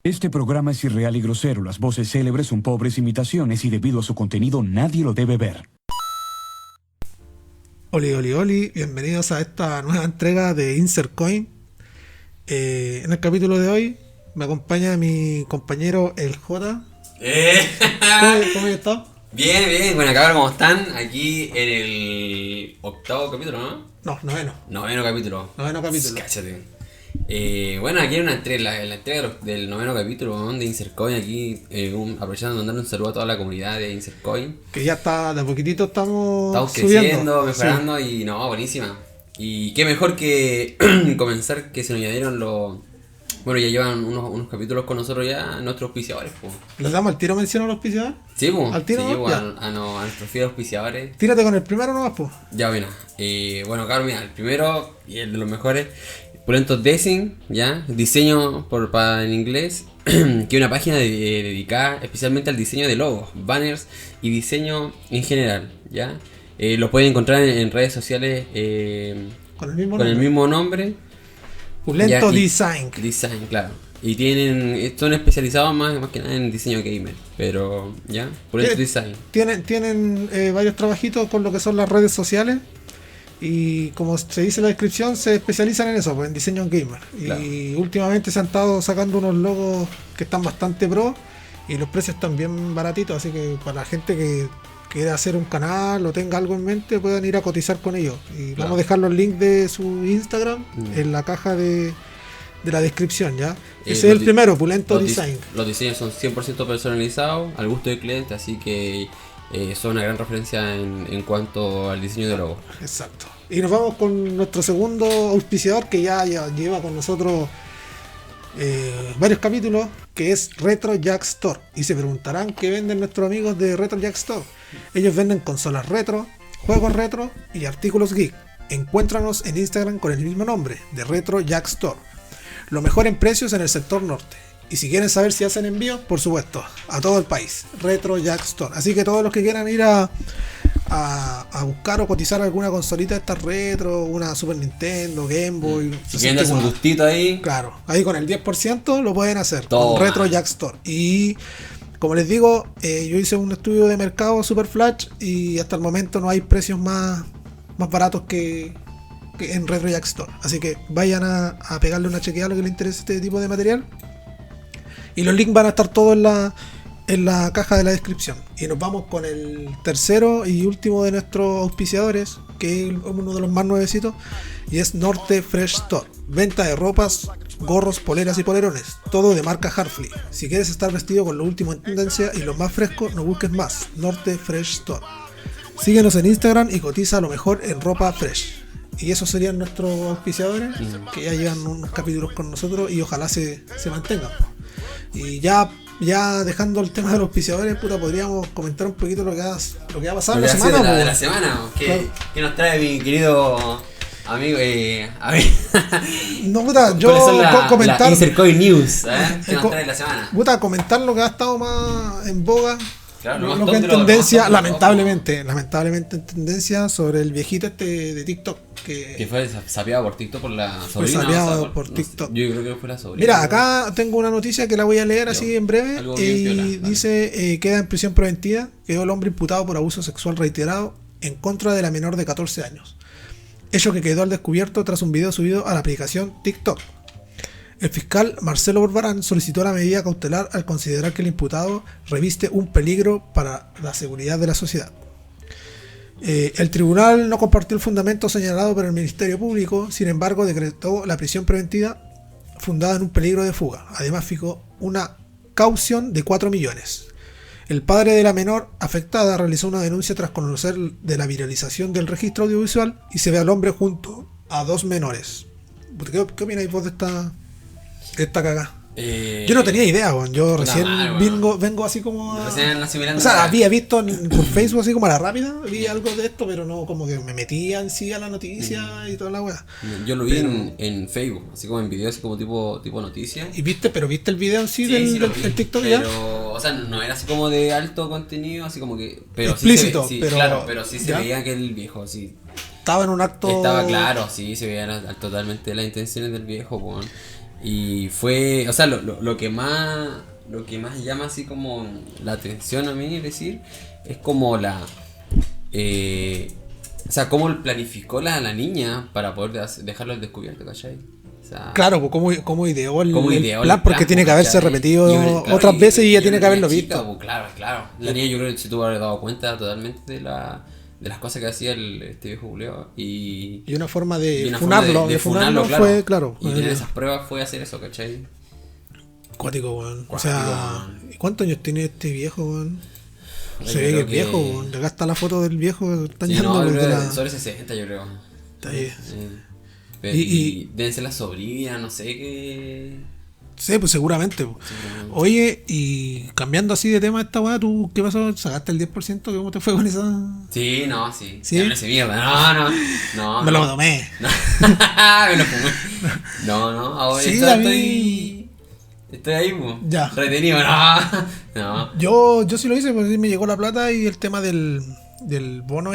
Este programa es irreal y grosero. Las voces célebres son pobres imitaciones y debido a su contenido nadie lo debe ver. Oli, oli, oli, bienvenidos a esta nueva entrega de Insert Coin. En el capítulo de hoy me acompaña mi compañero el J. ¿Cómo estás? Bien, bien, bueno, cabrón, ¿cómo están? Aquí en el octavo capítulo, ¿no? No, noveno. Noveno capítulo. Cáchate. Bueno, aquí en la entrega del noveno capítulo, ¿no? De Insert Coin, aquí aprovechando de mandarle un saludo a toda la comunidad de Insert Coin. Que ya está, de a poquitito estamos creciendo, mejorando, sí. Y no, buenísima. Y qué mejor que comenzar que se nos añadieron los... Bueno, ya llevan unos capítulos con nosotros ya nuestros auspiciadores, pues. ¿Les damos al tiro mención a los auspiciadores? Sí, pues. ¿Al tiro? Sí, pues, a nuestros fieles auspiciadores. Tírate con el primero nomás, pues. Ya, bueno. Bueno, claro, mira, el primero y el de los mejores, Pulento Design, ¿ya? Diseño en inglés, que es una página dedicada especialmente al diseño de logos, banners y diseño en general, ¿ya? Lo pueden encontrar en redes sociales con el mismo nombre. Pulento Design. Design, claro. Y son especializados más que nada en diseño gamer, pero ya, Pulento Design. Tienen varios trabajitos con lo que son las redes sociales. Y como se dice en la descripción, se especializan en eso, pues, en diseño gamer. Claro. Y últimamente se han estado sacando unos logos que están bastante pro y los precios están bien baratitos, así que para la gente que quiera hacer un canal o tenga algo en mente, puedan ir a cotizar con ellos. Y vamos a dejar los links de su Instagram en la caja de la descripción, ¿ya? Ese es el primero, Pulento Design. Los diseños son 100% personalizados, al gusto del cliente, así que son una gran referencia en cuanto al diseño de logos. Exacto. Y nos vamos con nuestro segundo auspiciador que ya lleva con nosotros varios capítulos, que es Retro Jack Store. Y se preguntarán qué venden nuestros amigos de Retro Jack Store. Ellos venden consolas retro, juegos retro y artículos geek. Encuéntranos en Instagram con el mismo nombre, de Retro Jack Store. Lo mejor en precios en el sector norte. Y si quieren saber si hacen envíos, por supuesto, a todo el país. Retro Jack Store. Así que todos los que quieran ir a buscar o cotizar alguna consolita de estas retro, una Super Nintendo, Game Boy. Si quieren darse un gustito ahí. Claro, ahí con el 10% lo pueden hacer. Con Retro Jack Store. Y como les digo, yo hice un estudio de mercado super flash y hasta el momento no hay precios más baratos que en Retro Jack Store. Así que vayan a pegarle una chequeada a lo que les interese este tipo de material. Y los links van a estar todos en la caja de la descripción. Y nos vamos con el tercero y último de nuestros auspiciadores, que es uno de los más nuevecitos, y es Norte Fresh Store. Venta de ropas, gorros, poleras y polerones, todo de marca Harfley. Si quieres estar vestido con lo último en tendencia y lo más fresco, no busques más. Norte Fresh Store. Síguenos en Instagram y cotiza lo mejor en ropa fresh. Y esos serían nuestros auspiciadores, que ya llevan unos capítulos con nosotros y ojalá se mantengan. Y ya dejando el tema de los auspiciadores, puta, podríamos comentar un poquito lo que ha pasado en la semana. De la semana, ¿qué nos trae mi querido amigo? No, puta, yo comentar. La Insert Coin News, ¿qué nos trae la semana? Puta, comentar lo que ha estado más en boga. Claro, lo que en tendencia, lamentablemente en tendencia, sobre el viejito de TikTok que fue sapeado por TikTok por la sobrina. Fue sapeado por TikTok. Yo creo que fue la sobrina. Mira, acá tengo una noticia que la voy a leer así en breve. Y dice, queda en prisión preventiva, quedó el hombre imputado por abuso sexual reiterado en contra de la menor de 14 años. Hecho que quedó al descubierto tras un video subido a la aplicación TikTok. El fiscal Marcelo Borbarán solicitó la medida cautelar al considerar que el imputado reviste un peligro para la seguridad de la sociedad. El tribunal no compartió el fundamento señalado por el Ministerio Público, sin embargo decretó la prisión preventiva fundada en un peligro de fuga. Además fijó una caución de 4 millones. El padre de la menor afectada realizó una denuncia tras conocer de la viralización del registro audiovisual y se ve al hombre junto a 2 menores. ¿Qué opináis vos de esta cagada? Yo no tenía idea, bueno. Yo recién vengo así como asimilando. O sea, había visto por Facebook así como a la rápida, vi algo de esto, pero no como que me metía en sí a la noticia y toda la weá. Yo lo vi en Facebook, así como en videos, así como tipo noticias. ¿Y viste el video en sí, del TikTok pero, ya? O sea, no era así como de alto contenido, así como que... Pero explícito, sí pero sí se veía que el viejo, sí. Estaba en un acto... Estaba claro, sí, se veían totalmente las intenciones del viejo, bueno. Y fue, o sea, lo que más llama así como la atención a mí, decir, es como o sea, cómo planificó la niña para poder dejarlo al descubierto, ¿cachai? O sea, Claro, pues cómo ideó el ideó plan, porque tiene que haberse ¿cachai? repetido Claro, otras veces y ya una tiene que haberlo niña chica, visto. pues, claro. La niña yo creo que se tuvo que haber dado cuenta totalmente de las cosas que hacía este viejo Julio y Y una forma y de una forma funarlo, de funarlo, fue, claro. Y tener esas pruebas fue hacer eso, ¿cachai? Cuático, weón. O Cuático, sea, weón. ¿cuántos años tiene este viejo, weón? Yo Se ve que creo es viejo, weón. De acá está la foto del viejo, están Sí, yendo no, yo desde creo la... que sobre 60, yo creo. Está ahí. Y deben ser las sobrinas, no sé qué. Sí, pues seguramente. Po. Seguramente. Oye, y cambiando así de tema esta weá, ¿tú qué pasó? ¿Sacaste el 10%? ¿Cómo te fue con esa...? Sí, no, sí. ¿Sí? Ya me hice mierda. No. Me lo tomé. No. Me lo fumé. No, ahora Sí, a mí- estoy ahí, po. Ya. Retenido, no. Yo sí lo hice, porque sí me llegó la plata y el tema del bono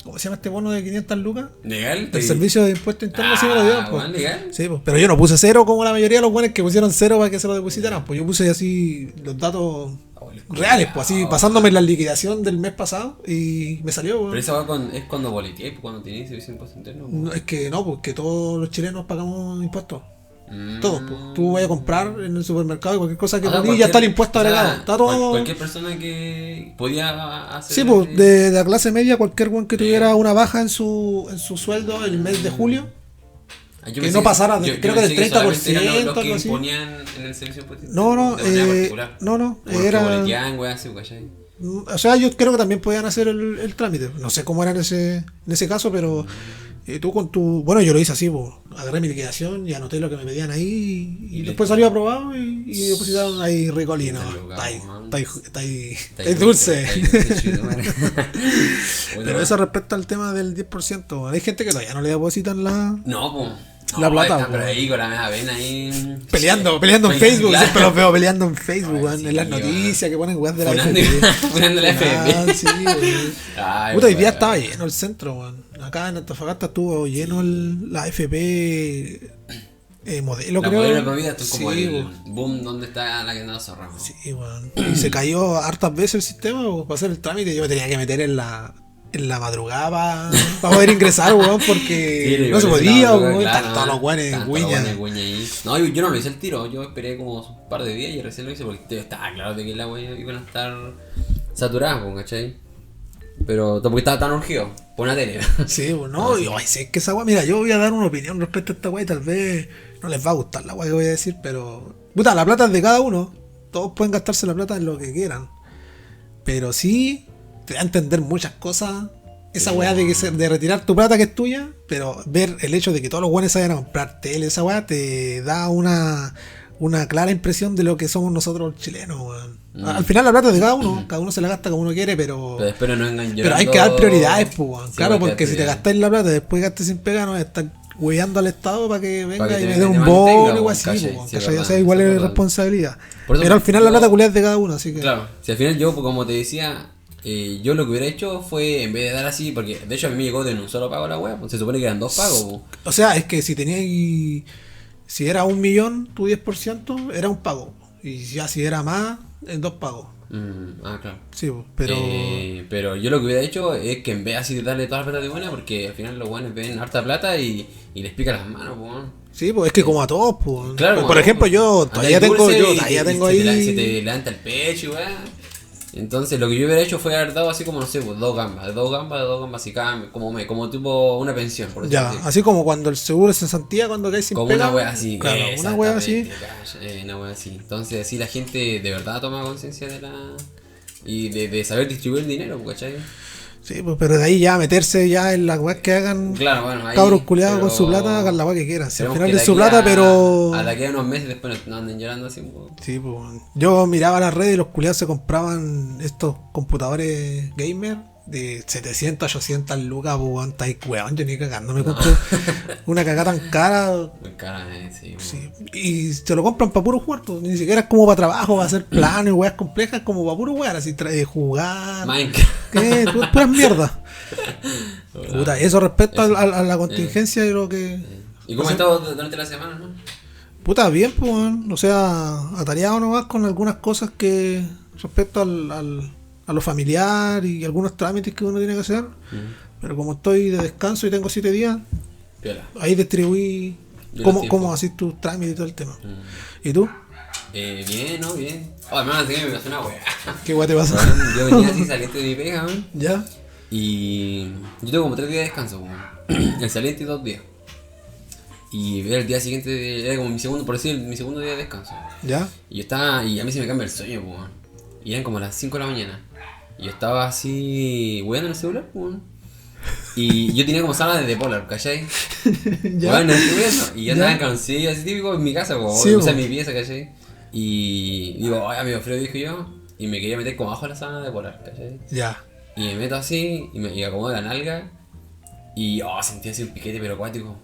¿cómo se llama este bono de 500 lucas? ¿Legal? El servicio de impuesto interno sí me lo dieron, pues. Bueno, legal. Sí, pues, pero yo no puse cero como la mayoría de los buenos que pusieron cero para que se lo depositaran. Pues yo puse así los datos reales, pues así pasándome la liquidación del mes pasado y me salió, Pero weón. esa va es cuando boleteé, pues, cuando tenés servicio de impuesto interno. No, es que no, porque todos los chilenos pagamos impuestos. Mm. Todos, pues. Tú vas a comprar en el supermercado y cualquier cosa que O sea, ponís ya está el cualquier- impuesto o sea, agregado. Está todo. Cualquier persona que podía hacer. Sí, pues de la clase media, cualquier one que tuviera una baja en su sueldo el mes de julio. Yo que pensé no pasara de- creo que del pensé solamente eran 30%, los que algo así. imponían en el servicio de No, manera particular. no, Como los que era. boleteaban, weá, así, ¿cachai? O sea, yo creo que también podían hacer el trámite. No sé cómo era en ese caso, pero tú con tu... Bueno, yo lo hice así, pues. Agarré mi liquidación y anoté lo que me pedían ahí y después salió aprobado y depositaron ahí ricolino. Está ahí dulce. Pero eso respecto al tema del 10%. Hay gente que todavía no le depositan la... No, pues. La plata, Está, pero po. ahí con la media vena ahí. Peleando en Facebook, claro. siempre los veo peleando en Facebook, Ay, weón, sí, en las weón. noticias que ponen weón de la Funando- FP. funando la FP. Sí, weón. Ay, Puta, hoy día weón. estaba lleno el centro, weón. Acá en Antofagasta estuvo lleno la FP modelo, La creo. modelo de Provida, esto es como Sí, el weón. boom donde está la que no cerramos. Sí, weón. Y se cayó hartas veces el sistema weón, para hacer el trámite. Yo me tenía que meter en la madrugada para poder ingresar, weón, porque Sí, no se igual podía, esa weón. claro, Están todos los weones estaban en todos los guiña. weones guiña ahí. No, yo no lo hice el tiro, yo esperé como un par de días y recién lo hice porque estaba claro de que la wea iban a estar saturadas, ¿cachai? Pero porque estaba tan urgido por una tele. Sí, pues no, y ay, sí, es que esa weá, mira, yo voy a dar una opinión respecto a esta weá y tal vez no les va a gustar la weá que voy a decir, pero. Puta, la plata es de cada uno. Todos pueden gastarse la plata en lo que quieran. Pero sí, te da a entender muchas cosas. Esa Sí, weá de retirar tu plata que es tuya, pero ver el hecho de que todos los weones vayan a comprar tele, esa weá te da una clara impresión de lo que somos nosotros los chilenos, weón. Al final la plata es de cada uno se la gasta como uno quiere, pero espero no engañar. pero hay que dar prioridades, pues, weón. Sí, Claro, hay que dar porque si te prioridades. gastáis la plata y después gastes sin pega, no estar hueveando al Estado para que venga que y te me dé un mantenga, bono o algo weón, así, ¿cachai? pues, weón, Sí, ¿cachai? verdad, O sea, igual sí, es verdad. responsabilidad. Por eso Pero al final la yo- plata culiada es de cada uno, así que. Claro, si al final yo, como te decía, yo lo que hubiera hecho fue, en vez de dar así, porque de hecho a mí me llegó de un solo pago la web, pues se supone que eran dos pagos. Pues. O sea, es que si teníais. Si era 1 millón, tu 10% era un pago. Y ya si era más, en 2 pagos. Claro. Sí, pues, pero. Pero yo lo que hubiera hecho es que en vez así de darle toda la plata de buena, porque al final los buenos ven harta plata y les pica las manos, pues. Sí, pues es que como a todos, pues. Claro, Por bueno, ejemplo, yo todavía andáis tengo, dulce yo y todavía te- tengo se te ahí. se te levanta el pecho, weón. Entonces lo que yo hubiera hecho fue haber dado así como, no sé, pues, dos gambas, así como tipo una pensión, por Ya, decirlo así. así como cuando el seguro es cesantía, cuando caes sin Como pega. una wea así, Claro, una wea así. exactamente, una wea así. Entonces así la gente de verdad toma conciencia de y de saber distribuir el dinero, ¿cachai? Sí, pues, pero de ahí ya meterse ya en las weas que hagan Claro, bueno, ahí, cabros culiados pero- con su plata, hagan la wea que quieran. Si al esperemos final que es de su aquí plata, pero. a de aquí a unos meses después no anden llorando así, pues. Sí, pues. Yo miraba las redes y los culiados se compraban estos computadores gamer de 700, 800 lucas, pues, weón, está ahí, weón, yo ni cagando me compro una cagada tan cara. Muy cara, sí, pues. Sí, y se lo compran para puro jugar, pues, ni siquiera es como para trabajo, para hacer planes, weas complejas, como para puro jugar, así jugar. Minecraft. ¿Qué? Puras mierdas. Puta, eso respecto a la contingencia de lo que. ¿Y cómo has estado durante la semana, no? Puta, bien, pues, weón. O sea, atareado nomás con algunas cosas que respecto a lo familiar y algunos trámites que uno tiene que hacer. Pero como estoy de descanso y tengo 7 días, Piola. ahí distribuí Yo cómo haces tus trámites y todo el tema. ¿Y tú? Bien, ¿no? Bien. Oh, hermano, así que me pasó una weá. ¿Qué guay te pasa? Weón, yo venía así saliente de mi pega, weón. ¿Ya? Y yo tengo como 3 días de descanso, weón. El saliente y 2 días. Y era el día siguiente, era como mi segundo, por decir, mi segundo día de descanso. ¿Ya? Y yo estaba, y a mí se me cambia el sueño, weón. Y eran como las 5 de la mañana. Y yo estaba así, weón, en el celular, weón. Y yo tenía como sala de Polar, ¿cachai? ¿Ya? Bueno, estuve eso. Y yo ¿Ya? estaba en calzoncillo, así típico en mi casa, weón. Sí, O sea, en weón. mi pieza, ¿cachai? Y digo, ay, amigo Fredo, dije yo. Y me quería meter como abajo de la sábana de Polar, ¿cachai? Ya. Y me meto así, y acomodo la nalga. Y sentí así un piquete, pero cuático.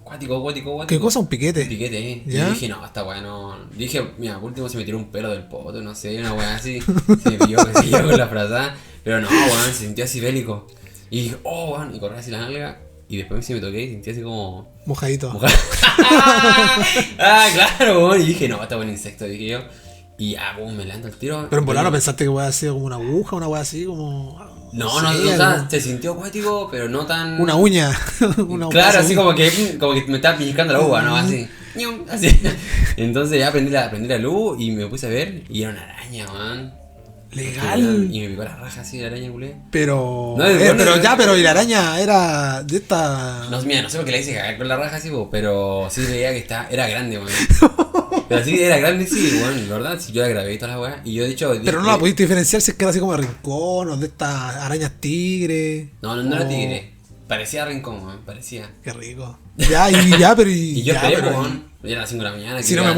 ¿Qué cosa? ¿Un piquete? Un piquete, ¿Ya? Y dije, no, esta weá no. Dije, mira, por último se me tiró un pelo del poto, no sé, una weá así. Se me pilló, qué sé yo, con la frazada. Pero no, weón, se sintió así bélico. Y dije, weón, y corrí así la nalga. Y después sí me toqué y sentí así como. Mojadito. Claro, weón. Y dije, no, está buen insecto, dije yo. Y weón, me levanto el tiro. Pero en volar no pensaste que hubiera sido como una aguja, una hueá así, como. No, sé, o sea, algo- se sintió acuático, pero no tan. Una uña. Una Claro, uña. así como que me estaba pellizcando la uva, ¿no? Así. ñum, así. Entonces ya prendí la luz y me puse a ver y era una araña, man. Legal. Y me picó la raja así, la araña culé. Pero. No, es bueno, pero es ya, bueno. pero y la araña era de esta. No, mira, no sé por qué le hice cagar con la raja así, po, pero sí veía que era grande, man. Pero sí, era grande, sí, bueno, la verdad, si yo la grabé y toda la weá. Y yo, de hecho. Pero no la pudiste diferenciar si es que era así como de rincón o de estas arañas tigre. No era tigre. Parecía rincón, man, parecía. Qué rico. Ya, pero. Y yo ya, esperé, pero- weón. Era las 5 de la mañana. Si que no ya- me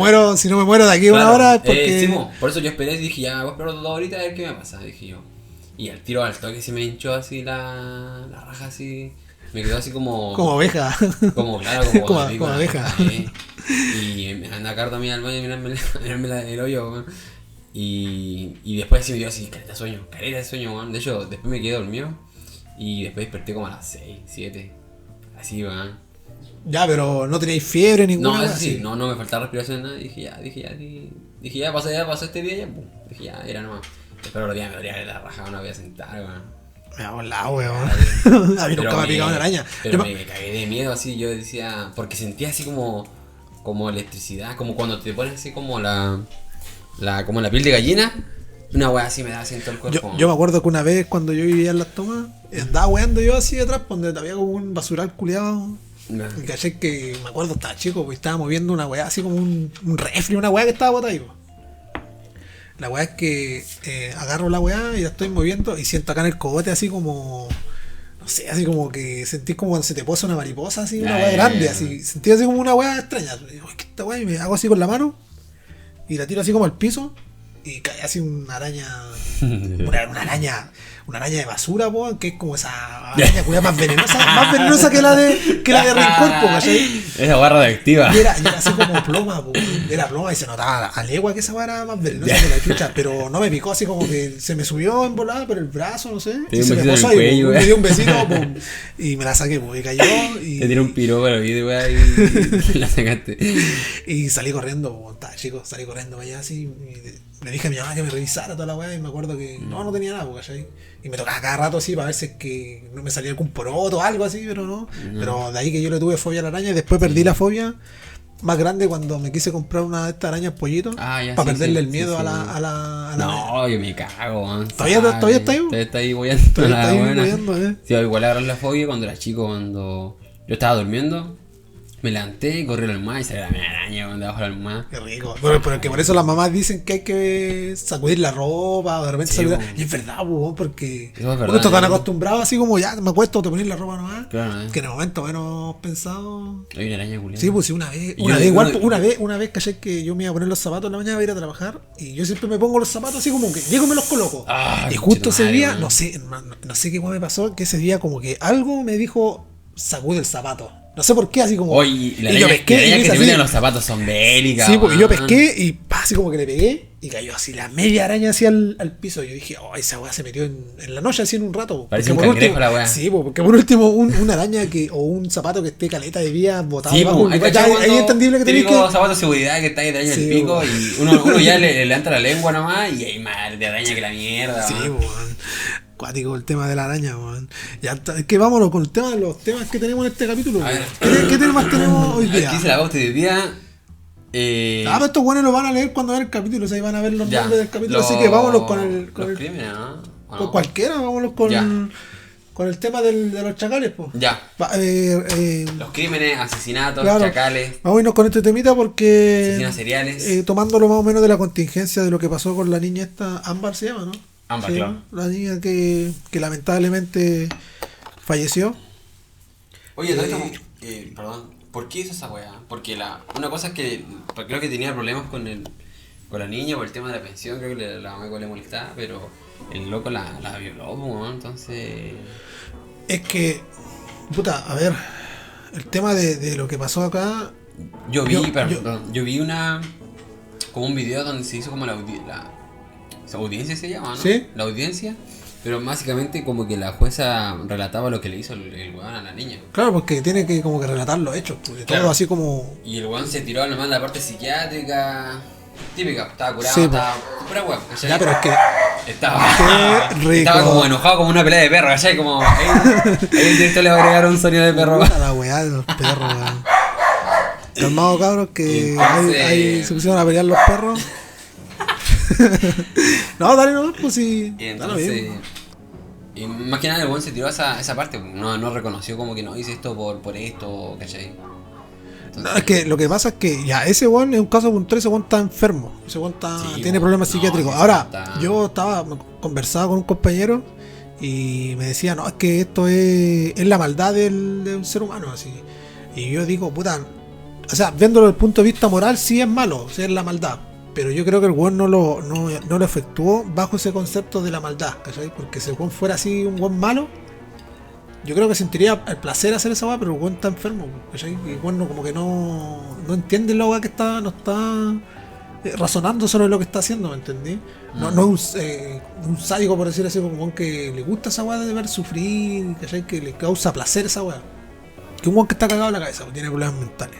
muero de aquí a una Claro, hora es porque. sí, por eso yo esperé y dije, ya, voy a esperar 2 horitas a ver qué me pasa, dije yo. Y al tiro al toque se me hinchó así la raja así. Me quedó así como. Como oveja. Como, claro, como, Como- cuando pico como una abeja. abeja, Y me anda carta a mí al baño y mirarme el hoyo, weón. Y después así me dio así, careta de sueño, weón. De hecho, después me quedé dormido. Y después desperté como a las 6, 7. Así, weón. Ya, pero no tenéis fiebre ninguna. No, eso wea sí, así. no me faltaba respiración nada. Dije ya, pasó este día ya, pum. Dije ya, era nomás. Espero los días me dolía la raja, no voy a sentar, weón. Me hago la weón. A mí nunca Pero me ha picado una araña. Pero Yo me cagué de miedo así, yo decía, porque sentía así como electricidad, como cuando te pones así como como la piel de gallina, una weá así me da así en todo el cuerpo. yo me acuerdo que una vez cuando yo vivía en Las Tomas, andaba weando yo así detrás, donde había como un basural culiado. Nah. Y caché que me acuerdo, estaba chico, pues estaba moviendo una weá así como un refri, una weá que estaba botada ahí, pues. La weá es que agarro la weá y la estoy moviendo y siento acá en el cogote así como. No sé, así como que sentí como cuando se te posa una mariposa, así, una weá grande, así. Sentí así como una weá extraña. Y digo, ¿qué esta weá? Y me hago así con la mano y la tiro así como al piso y cae así una araña. Una araña de basura, po, que es como esa araña cuya más venenosa que la de Rincón, po, ¿cachai? Esa barra radioactiva. Y era así como ploma, po, era ploma y se notaba a legua que esa weá era más venenosa que la chucha, pero no me picó así como que se me subió en volada por el brazo, no sé, Te y dio se un me besito posó en el ahí, cuello, po, weá. me dio un besito, pum, y me la saqué, po, y cayó y, Te tiró un piro para el video, weá, y la sacaste. y salí corriendo, po, estaba chico, salí corriendo para allá así, y le dije a mi mamá que me revisara toda la weá y me acuerdo que no tenía nada, po, ¿cachai? Y me tocaba cada rato así para ver si es que no me salía algún poroto o algo así, pero no. Pero de ahí que yo le tuve fobia a la araña y después perdí la fobia más grande cuando me quise comprar una de estas arañas pollito Ya, para sí, perderle sí, el miedo sí, a la, sí. a la No, yo me cago, man. ¿Todavía está ahí? Todavía está ahí boyando. Todavía la está ahí buena. boyando, Sí, igual agarré la fobia cuando era chico, cuando yo estaba durmiendo. Me levanté, corrí al almohada y salió la araña cuando debajo de la almohada. Qué rico. Pero que por eso las mamás dicen que hay que sacudir la ropa o de repente Sí, sacudir. po. Y es verdad, po, porque Eso es verdad, uno está tan ¿no? acostumbrado así como ya me acuesto, te pones la ropa nomás. Claro, Que en el momento menos pensado. Hay una araña culiada. Sí, pues sí, una vez, Y una yo- vez, igual, uno- una vez caché que yo me iba a poner los zapatos en la mañana para ir a trabajar y yo siempre me pongo los zapatos así como que llego y me los coloco. Y justo ese conchetumare, día, man. no sé qué guay me pasó, que ese día como que algo me dijo, sacude el zapato. No sé por qué, así como. Oye, la y yo araña, pesqué la araña y que hice te así. meten en los zapatos son bélicas. Sí, pues y yo man. pesqué y pa, así como que le pegué y cayó así la media araña hacia al piso. Yo dije, oh, esa weá se metió en la noche así en un rato. Parece un Porque por cangrejo último- la weá. Sí, porque por último una araña o un zapato que esté caleta de día botado Sí, bajo un hay lugar, cachado ya, es entendible que tenéis típico que... zapato de seguridad que está ahí de araña Sí, el pico weón. y uno ya le levanta la lengua nomás y hay más de araña que la mierda. Sí, weón. weón. Cuático el tema de la araña, weón. Ya está, es que vámonos con el tema de los temas que tenemos en este capítulo. A weón. ver. ¿Qué temas tenemos hoy día? Aquí se la pauta de hoy día. Pero estos buenos lo van a leer cuando vean el capítulo, o sea, ahí van a ver los Ya, nombres del capítulo, los- así que vámonos con el... los crímenes, ¿no? ¿O Con no? cualquiera, vámonos con, Ya. con el tema de los chacales, pues. Ya. Los crímenes, asesinatos, Claro. chacales, Vamos a irnos con este temita porque... asesinos seriales. tomándolo más o menos de la contingencia de lo que pasó con la niña esta, Ámbar se llama, ¿no? Ámbar, Sí, claro. la niña que lamentablemente falleció. Oye, todo esto, perdón, ¿por qué hizo esa weá? Porque una cosa es que creo que tenía problemas con la niña por el tema de la pensión, creo que la mamá le molestaba, pero el loco la violó, ¿no? Entonces... Es que, puta, a ver, el tema de lo que pasó acá... Yo vi como un video donde se hizo como la audiencia se llama, ¿no? ¿Sí? La audiencia, pero básicamente como que la jueza relataba lo que le hizo el weón a la niña. Claro, porque tiene que como que relatar los hechos, porque Claro. todo así como... Y el weón se tiró nomás en la parte psiquiátrica, típica, estaba curado, Sí, estaba pura weón, ¿cachai? Ya, pero es que... Estaba, Qué rico. estaba como enojado como una pelea de perro, ¿cachai? Como ahí el director le va a agregar un sonido de perro. Puta la weá de los perros, weón. Calmado, cabros, que Entonces- ahí se pusieron a pelear los perros. No, dale nomás, pues sí. Y da lo mismo. entonces, y más que nada el weón se tiró a esa parte, no reconoció como que no hice esto por esto, ¿cachai? No, es que lo que pasa es que ya ese weón es un caso puntual, ese weón está enfermo, ese weón Sí, tiene weón. problemas No, psiquiátricos. sí, Ahora, está- yo conversaba con un compañero y me decía, no, es que esto es la maldad de un ser humano, así. Y yo digo, puta, o sea, viéndolo desde el punto de vista moral, sí es malo, sí es la maldad. Pero yo creo que el weón no lo efectuó bajo ese concepto de la maldad, ¿cachai? Porque si el weón fuera así un weón malo, yo creo que sentiría el placer hacer esa weá, pero el weón está enfermo, ¿cachai? Y el weón como que no entiende la weá que no está razonando sobre lo que está haciendo, ¿me entendí? No es un sádico, por decir así, como un weón que le gusta esa weá de ver sufrir, ¿cachai? Que le causa placer esa weá. Que un weón que está cagado en la cabeza, pues, tiene problemas mentales.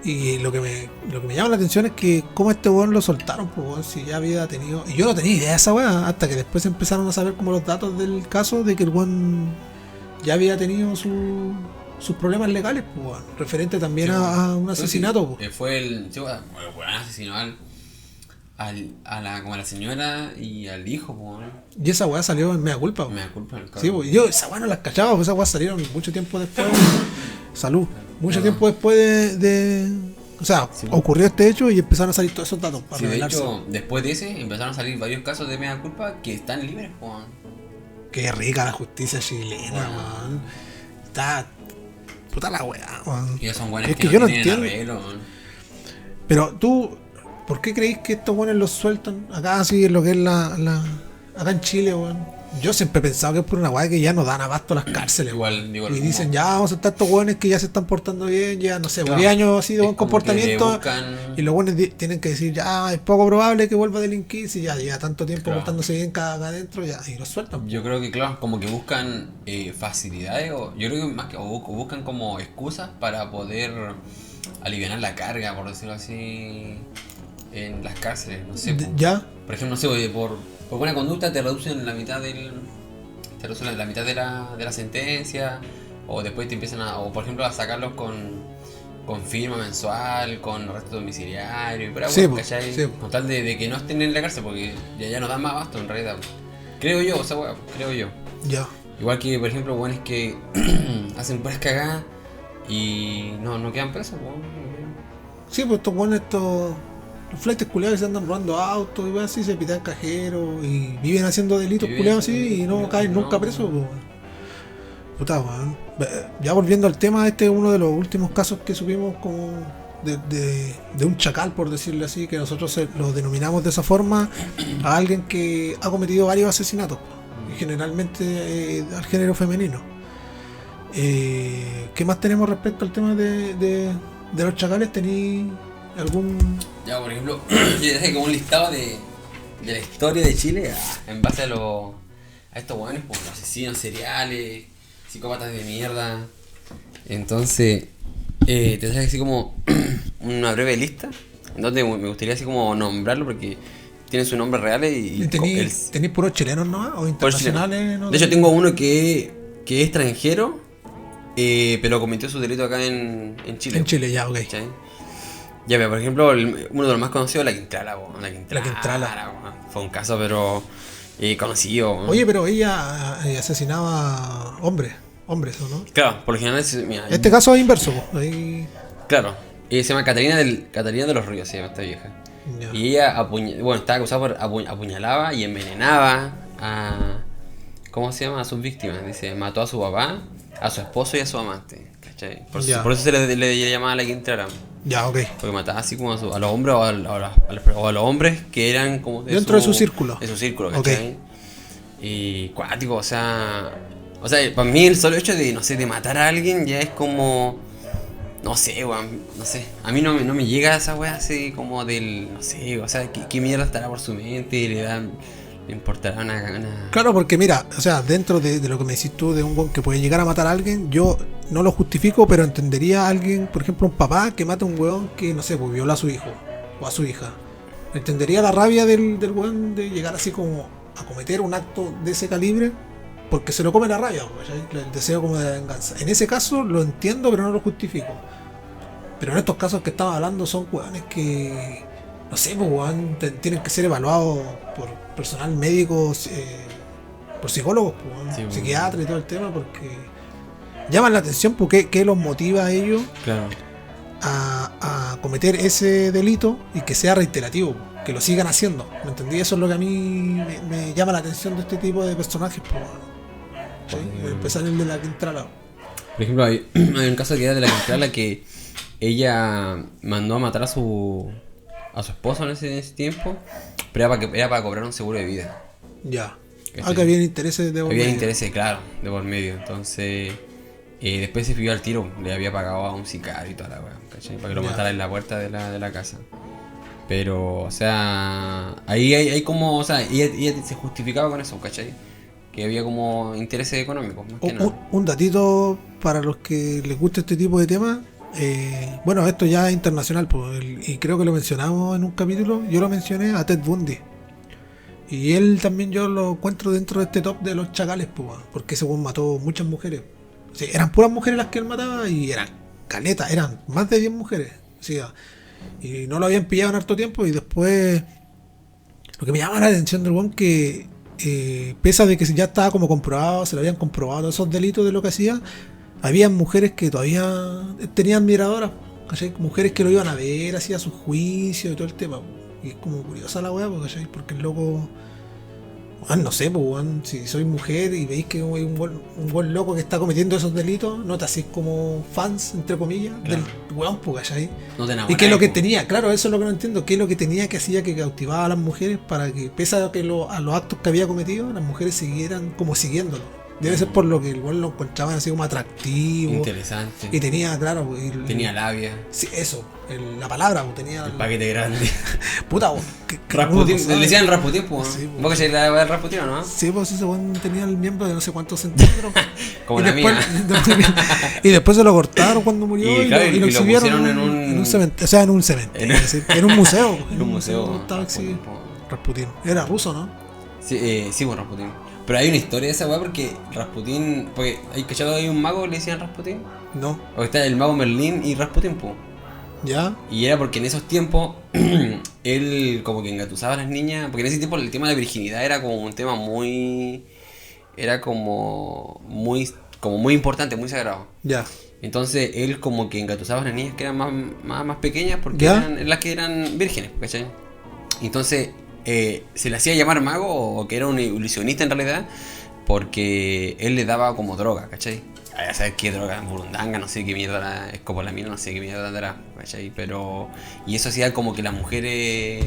Y lo que me llama la atención es que cómo este weón lo soltaron, pues weón, si ya había tenido... Y yo no tenía idea de esa weá, hasta que después empezaron a saber como los datos del caso de que el weón ya había tenido sus problemas legales, pues weón, referente también a un asesinato, pues. Fue el weón asesinó como a la señora y al hijo, weón. Y esa weá salió en mea culpa, Me pues. da culpa el cabrón. Sí, pues yo esa weá no las cachaba, pues esas weas salieron mucho tiempo después. Salud. Mucho tiempo después de o sea, Sí. ocurrió este hecho y empezaron a salir todos esos datos para Sí, de revelarse. hecho, después de ese empezaron a salir varios casos de mea culpa que están libres, weón. Qué rica la justicia chilena, weón. Está. Puta la weá, weón. Y ellos son buenos Es que que yo no tienen entiendo. arreglo, weón. Pero tú, ¿por qué creéis que estos buenos los sueltan acá así en lo que es acá en Chile, weón? Yo siempre he pensado que es por una weá que ya no dan abasto a las cárceles, Igual, weón. digo, Y dicen, ya vamos a soltar estos weones que ya se están portando bien, ya no sé, Claro. 10 años así de Es buen como que le comportamiento. buscan- Y los buenos tienen que decir, ya es poco probable que vuelva a delinquir si ya lleva tanto tiempo Claro. portándose bien acá adentro, ya, y los sueltan. Yo creo que, claro, como que buscan facilidades, o yo creo que más que o buscan como excusas para poder aliviar la carga, por decirlo así, en las cárceles, no sé. Ya, Por ejemplo, no sé, oye, por buena conducta te reducen la mitad la mitad de la sentencia, o después te empiezan o por ejemplo a sacarlos con firma mensual, con arresto domiciliario, pero Sí, bueno, po, ¿cachai? sí. Con tal de que no estén en la cárcel, porque ya no dan más abasto en realidad. Creo yo, o sea, weá, creo yo. ya. Igual que, por ejemplo, bueno, es que hacen puras cagadas y no quedan presos, weón. Sí, pues estos buenos, los flightes culiados que se andan robando autos y weas así, se pitan cajeros y viven haciendo delitos Viven culiados haciendo así y no delitos, caen no, nunca presos, no. pues, weón. Puta, weón. Ya volviendo al tema, este es uno de los últimos casos que supimos como de un chacal, por decirlo así, que nosotros lo denominamos de esa forma a alguien que ha cometido varios asesinatos, y generalmente al género femenino. ¿Qué más tenemos respecto al tema de los chacales? ¿Tení ¿Algún...? Ya, por ejemplo, yo dejé como un listado de la historia de Chile en base a estos hueones, pues, asesinos seriales, psicópatas de mierda. Entonces, te traje así como una breve lista, en donde me gustaría así como nombrarlo porque tienen sus nombres reales y ¿Tenéis puros chilenos no? ¿O internacionales? ¿No? De hecho, tengo uno que es extranjero, pero cometió su delito acá en Chile. En Chile, ya, ok. ¿Sí? Ya, pero por ejemplo, uno de los más conocidos es la Quintrala. La Quintrala. Fue un caso, pero conocido. Oye, pero ella asesinaba hombres, ¿o no? Claro, por lo general mira, Este caso es inverso, pues. Ahí... Claro, se llama Catalina de los Ríos, se llama esta vieja. Ya. Y ella estaba acusada por apuñalaba y envenenaba a... ¿Cómo se llama? A sus víctimas. Dice, mató a su papá, a su esposo y a su amante. ¿Cachai? Por eso se le llamaba la Quintrala. Ya, ok. Porque mataba así como a los hombres o a los hombres que eran como dentro de su círculo. De su círculo, ¿cachai? Okay. Y cuático, o sea, para mí el solo hecho de, no sé, de matar a alguien ya es como... No sé, weón, no sé. A mí no me llega esa weá así como del... No sé, o sea, ¿qué mierda estará por su mente? Le importará una... Claro, porque mira, o sea, dentro de lo que me decís tú de un weón que puede llegar a matar a alguien, yo no lo justifico, pero entendería a alguien, por ejemplo, un papá que mata a un weón que, no sé, pues viola a su hijo o a su hija. Entendería la rabia del weón de llegar así como a cometer un acto de ese calibre porque se lo come la rabia, pues, el deseo como de venganza. En ese caso lo entiendo, pero no lo justifico. Pero en estos casos que estamos hablando son weones que, no sé, pues weón, tienen que ser evaluados por personal médico, por psicólogos, pues, sí, psiquiatras y todo el tema, porque llaman la atención porque qué los motiva a ellos Claro. a cometer ese delito y que sea reiterativo, que lo sigan haciendo. ¿Me entendí? Eso es lo que a mí me llama la atención de este tipo de personajes, pues, ¿sí? Empezar el de la Quintrala. Por ejemplo, hay un caso que era de la Quintrala que ella mandó a matar a su esposo en ese tiempo, pero era para cobrar un seguro de vida. Ya. ¿Cachai? Que había intereses de por Había medio. intereses, claro, de por medio. Entonces, después se pidió al tiro, le había pagado a un sicario y toda la weá, ¿cachai? Para que lo Ya. matara en la puerta de la casa. Pero, o sea, ahí hay como, o sea, ella se justificaba con eso, ¿cachai? Que había como intereses económicos, más que nada. Un datito para los que les gusta este tipo de temas. Bueno, esto ya es internacional, pues, y creo que lo mencionamos en un capítulo. Yo lo mencioné a Ted Bundy. Y él también yo lo encuentro dentro de este top de los chacales, pues, porque ese weón mató muchas mujeres. O sea, eran puras mujeres las que él mataba y eran caletas, eran más de 10 mujeres. O sea, y no lo habían pillado en harto tiempo. Y después, lo que me llama la atención del weón que, pese a de que ya estaba como comprobado, se lo habían comprobado todos esos delitos de lo que hacía, había mujeres que todavía tenían admiradoras, ¿cachai? Mujeres que lo iban a ver, hacía sus juicios y todo el tema. Y es como curiosa la weá, ¿cachai? Porque el loco, no sé, pues, si sois mujer y veis que hay un buen loco que está cometiendo esos delitos, no te hacéis como fans, entre comillas, Claro. del weón, pues, ¿cachai? No te Y enamoras, qué es lo que po. tenía, claro, eso es lo que no entiendo, qué es lo que tenía que hacía que cautivaba a las mujeres para que, pese a que a los actos que había cometido, las mujeres siguieran como siguiéndolo. Debe ser por lo que el weón lo encontraban así como atractivo. Interesante. Y tenía, claro, Tenía labia. sí, eso, la palabra, pues, tenía El paquete grande. puta, pues, Rasputín. Le decían Rasputín, pues. Sí, ¿Vos que la del Rasputín o no? sí, pues ese weón tenía el miembro de no sé cuántos centímetros. Como y la después, mía. y después se lo cortaron cuando murió Y claro, y lo exhibieron pusieron en un cementerio, o sea, en un cementerio, es decir, en un museo. En un museo. Estaba Rasputín, exhibido. po. Rasputín. Era ruso, ¿no? Sí, sí, pues Rasputín. Pero hay una historia de esa weá porque Rasputín. Porque hay cachado, hay un mago que le decían Rasputín. No. O está el mago Merlín y Rasputín, pues. ¿Ya? Y era porque en esos tiempos él como que engatusaba a las niñas. Porque en ese tiempo el tema de la virginidad era como un tema muy. Era como muy importante, muy sagrado. Ya. Entonces él como que engatusaba a las niñas que eran más pequeñas porque ¿Ya? eran las que eran vírgenes, ¿cachai? Entonces se le hacía llamar mago o que era un ilusionista en realidad porque él le daba como droga, ¿cachai? A saber qué droga, burundanga, no sé qué mierda, escopolamina, no sé qué mierda era, ¿cachai? Pero... Y eso hacía como que las mujeres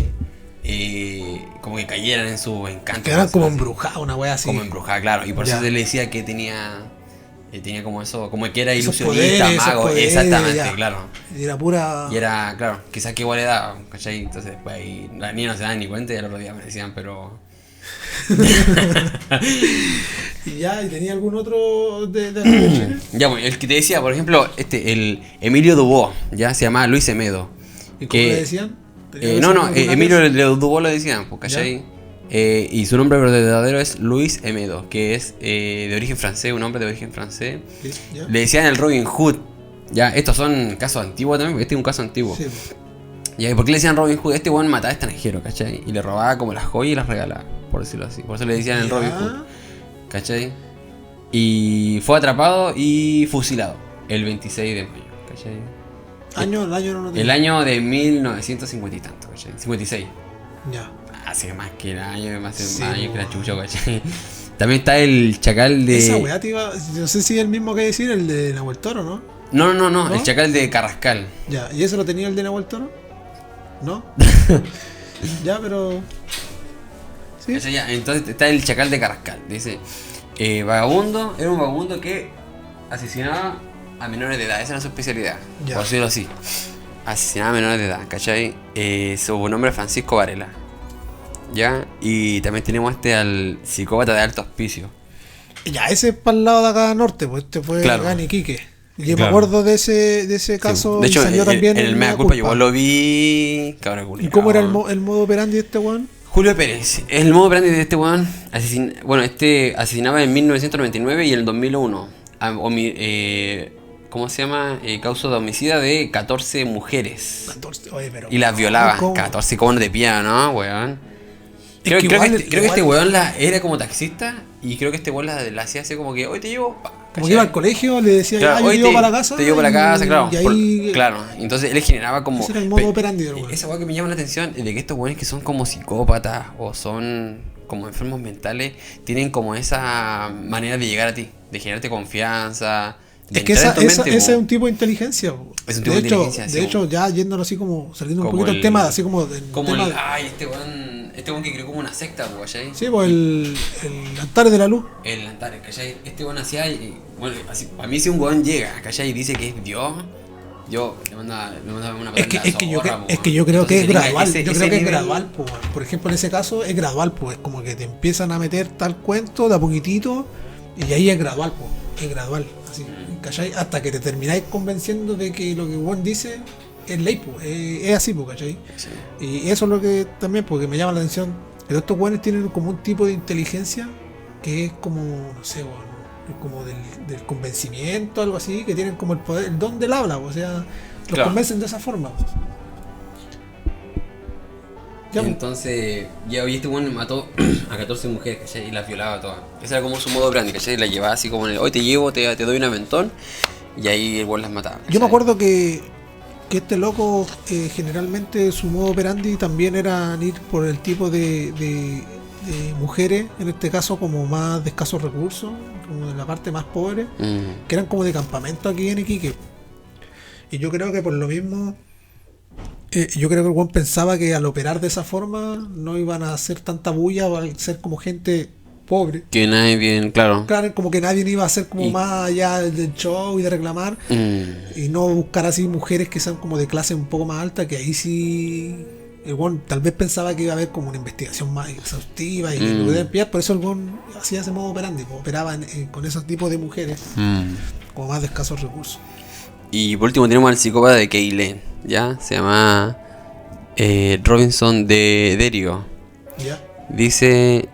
como que cayeran en su encanto. Quedaban como así. embrujadas, una wea así. Como embrujada, claro. Y por Ya. eso se le decía que tenía tenía como eso, como que era Esos ilusionista, poderes, esos mago, poderes, exactamente, ya. claro. Y era pura. Y era, claro, quizás que igual le daba, ¿cachai? Entonces, pues ahí las niñas no se daban ni cuenta y al otro día me decían, pero. Y ya, ¿y tenía algún otro de Ya, bueno, el que te decía, por ejemplo, el Emilio Dubó, ya se llamaba Luis Emedo. ¿Y cómo le decían? No, Emilio Dubó lo decían, pues, ¿cachai? Y su nombre verdadero es Luis Emedo, que es de origen francés, un hombre de origen francés. Sí, ya. Le decían el Robin Hood. Ya, estos son casos antiguos también, porque este es un caso antiguo. Sí. Ya, ¿y por qué le decían Robin Hood? Este weón mataba a extranjeros, ¿cachai? Y le robaba como las joyas y las regalaba, por decirlo así. Por eso le decían el Ya. Robin Hood, ¿cachai? Y fue atrapado y fusilado el 26 de mayo, ¿cachai? El año no lo tenía. El año de 1950 y tanto, ¿cachai? 56. Ya. Hace más que el año, más Sí, años que la po. chucha, ¿cachai? También está el chacal de... Esa weá te iba. No sé si es el mismo que decir, el de Nahuel Toro, ¿no? No, el chacal de Carrascal. Ya. ¿Y eso lo tenía el de Nahuel Toro? ¿No? Ya, pero. Sí. ¿Cachai? Ya, entonces está el chacal de Carrascal. Dice, vagabundo, era un vagabundo que asesinaba a menores de edad. Esa era su especialidad, Ya. por decirlo así. Asesinaba a menores de edad, ¿cachai? Su nombre es Francisco Varela. ¿Ya? Y también tenemos al psicópata de alto hospicio. Ya, ese es para el lado de acá norte, pues este fue Claro. Gani Quique. Y yo me Claro. acuerdo de ese caso. De hecho, y salió también en el Mea Culpa yo lo vi. Cabrón, ¿Y culiao. cómo era el modo operandi de este weón? Julio Pérez. El modo operandi de este weón. Asesinaba en 1999 y en el 2001. ¿Cómo se llama? Causa de homicida de 14 mujeres. 14. Oye, pero. Y las violaba. ¿cómo? 14, ¿cómo no te pilla, no, weón? Creo que que igual- este igual- weón era como taxista. Y creo que este weón la hacía así como que hoy te llevo. Pa, Como ¿cachai? que iba al colegio, le decía, Claro, ya, yo hoy te llevo para la casa. Te llevo para la casa, claro. Y ahí. Claro, entonces él generaba como. Ese era el modo operandi del weón. Esa weá que me llama la atención es de que estos weones que son como psicópatas o son como enfermos mentales tienen como esa manera de llegar a ti, de generarte confianza. De Es que entrar en tu mente, ese po. es un tipo de inteligencia. Po. Es un tipo de inteligencia, sí, De hecho, po. ya yéndolo así como, saliendo un Como poquito el tema, así como del Como tema. ay, este weón que creó como una secta, po, ¿cachai? Sí, pues el Altares de la Luz. El Antares, ¿cachai? Este weón hacía, bueno, así, para mí si un weón llega, ¿cachai? Y dice que es Dios, yo le mandaba una Es que, patada es que, yo, zorra, po, es que yo creo entonces que es tenga gradual. ese Yo creo que es nivel- gradual. Po. Por ejemplo, en ese caso es gradual. Pues es como que te empiezan a meter tal cuento de a poquitito y ahí es gradual. Po. Es gradual. Así, ¿cachai? Hasta que te termináis convenciendo de que lo que Juan dice es ley. Po. Es así, po, ¿cachai? Sí. Y eso es lo que también, porque me llama la atención. Que estos buenos tienen como un tipo de inteligencia que es como, no sé, bueno, como del convencimiento, algo así, que tienen como el poder, el don del habla, o sea, los Claro. convencen de esa forma. Ya, Entonces, ya hoy este weón mató a 14 mujeres, ¿cachai? Y las violaba todas. Ese era como su modo grande, ¿cachai? Las llevaba así como en el, hoy te llevo, te doy un aventón. Y ahí el weón las mataba. yo ¿cachai? me acuerdo que este loco generalmente su modo operandi también era ir por el tipo de mujeres, en este caso como más de escasos recursos, como de la parte más pobre, que eran como de campamento aquí en Iquique. Y yo creo que por lo mismo, yo creo que el Juan pensaba que al operar de esa forma no iban a hacer tanta bulla o al ser como gente pobre. Que nadie bien, claro. Claro, como que nadie iba a hacer como Y- más allá del show y de reclamar. Y no buscar así mujeres que sean como de clase un poco más alta, que ahí sí el Juan tal vez pensaba que iba a haber como una investigación más exhaustiva y lo podían pillar, por eso el Juan hacía ese modo operandi, pues, operaba con esos tipos de mujeres como más de escasos recursos. Y por último tenemos al psicópata de Keilen, ¿ya? Se llama Robinson de Derio. ¿Ya? Dice...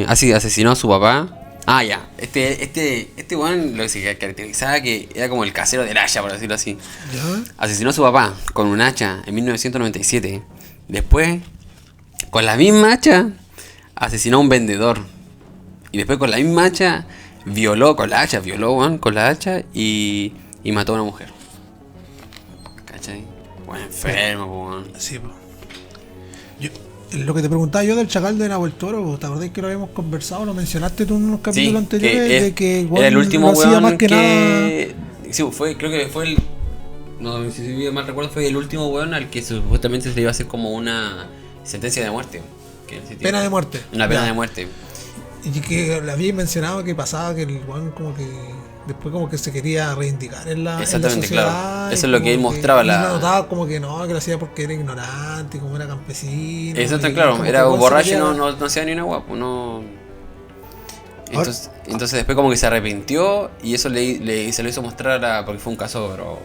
así, asesinó a su papá. Ah, ya. Este weón lo que se caracterizaba que era como el casero del hacha, por decirlo así. ¿Ya? Asesinó a su papá con un hacha en 1997. Después, con la misma hacha, asesinó a un vendedor. Y después con la misma hacha, violó con la hacha, weón, con la hacha y mató a una mujer. ¿Cachai? Bueno, enfermo, weón. Sí, pues. Lo que te preguntaba yo del chacal de Nahuel Toro, ¿te acordás que lo habíamos conversado? Lo mencionaste tú en unos capítulos anteriores de que era el último lo hacía weón más que que... Sí, creo que fue el... No, si mal recuerdo, fue el último weón al que supuestamente se le iba a hacer como una sentencia de muerte. Pena de muerte. Una pena Ya. de muerte. Y que le había mencionado que pasaba que el Juan como que después como que se quería reivindicar en la Exactamente, sociedad. claro. Eso es lo que él como mostraba. Y lo notaba como que no, que lo hacía porque era ignorante, como era campesino. Eso está y claro, como era que el weón se borracho y quería- no hacía ni una guapo, no. Entonces después como que se arrepintió y eso se lo hizo mostrar porque fue un caso